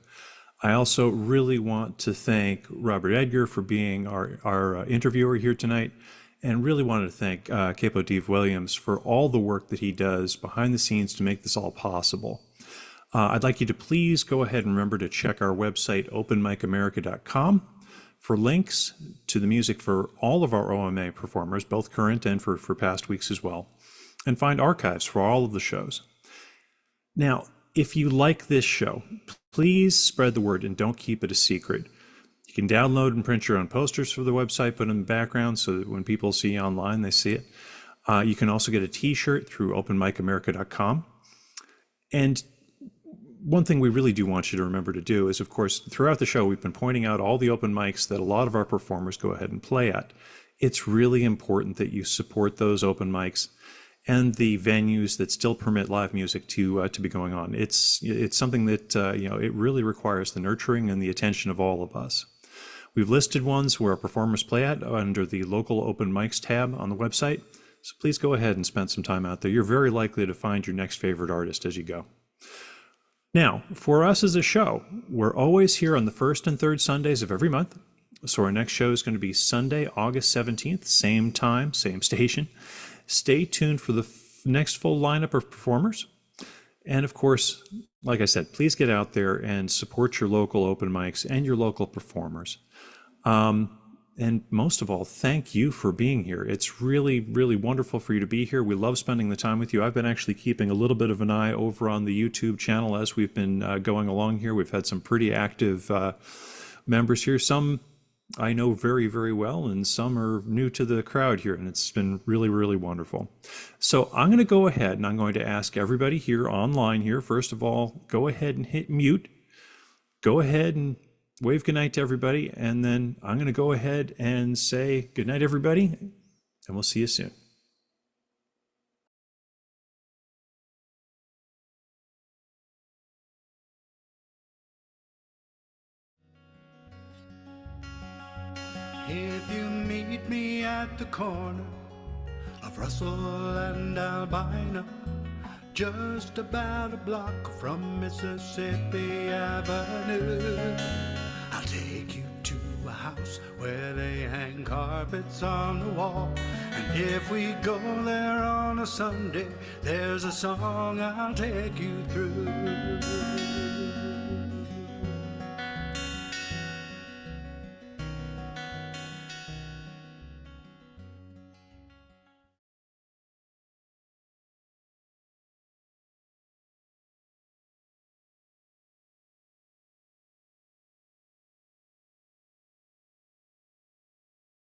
I also really want to thank Robert Edgar for being our interviewer here tonight, and really wanted to thank Capo Dave Williams for all the work that he does behind the scenes to make this all possible. I'd like you to please go ahead and remember to check our website, openmicamerica.com, for links to the music for all of our OMA performers, both current and for past weeks as well, and find archives for all of the shows. Now, if you like this show, please spread the word and don't keep it a secret. You can download and print your own posters for the website, put them in the background so that when people see you online, they see it. You can also get a t-shirt through openmicamerica.com. And one thing we really do want you to remember to do is, of course, throughout the show, we've been pointing out all the open mics that a lot of our performers go ahead and play at. It's really important that you support those open mics and the venues that still permit live music to be going on. It's something that you know, it really requires the nurturing and the attention of all of us. We've listed ones where our performers play at under the local open mics tab on the website. So please go ahead and spend some time out there. You're very likely to find your next favorite artist as you go. Now, for us as a show, we're always here on the first and third Sundays of every month. So our next show is going to be Sunday, August 17th, same time, same station. Stay tuned for the next full lineup of performers. And of course, like I said, please get out there and support your local open mics and your local performers. And most of all, thank you for being here. It's really, really wonderful for you to be here. We love spending the time with you. I've been actually keeping a little bit of an eye over on the YouTube channel as we've been going along here. We've had some pretty active members here. Some I know very, very well, and some are new to the crowd here, and it's been really, really wonderful. So I'm going to go ahead and I'm going to ask everybody here online here, first of all, go ahead and hit mute. Go ahead and wave goodnight to everybody, and then I'm going to go ahead and say goodnight, everybody, and we'll see you soon. If you meet me at the corner of Russell and Albina, just about a block from Mississippi Avenue, I'll take you to a house where they hang carpets on the wall. And if we go there on a Sunday, there's a song I'll take you through.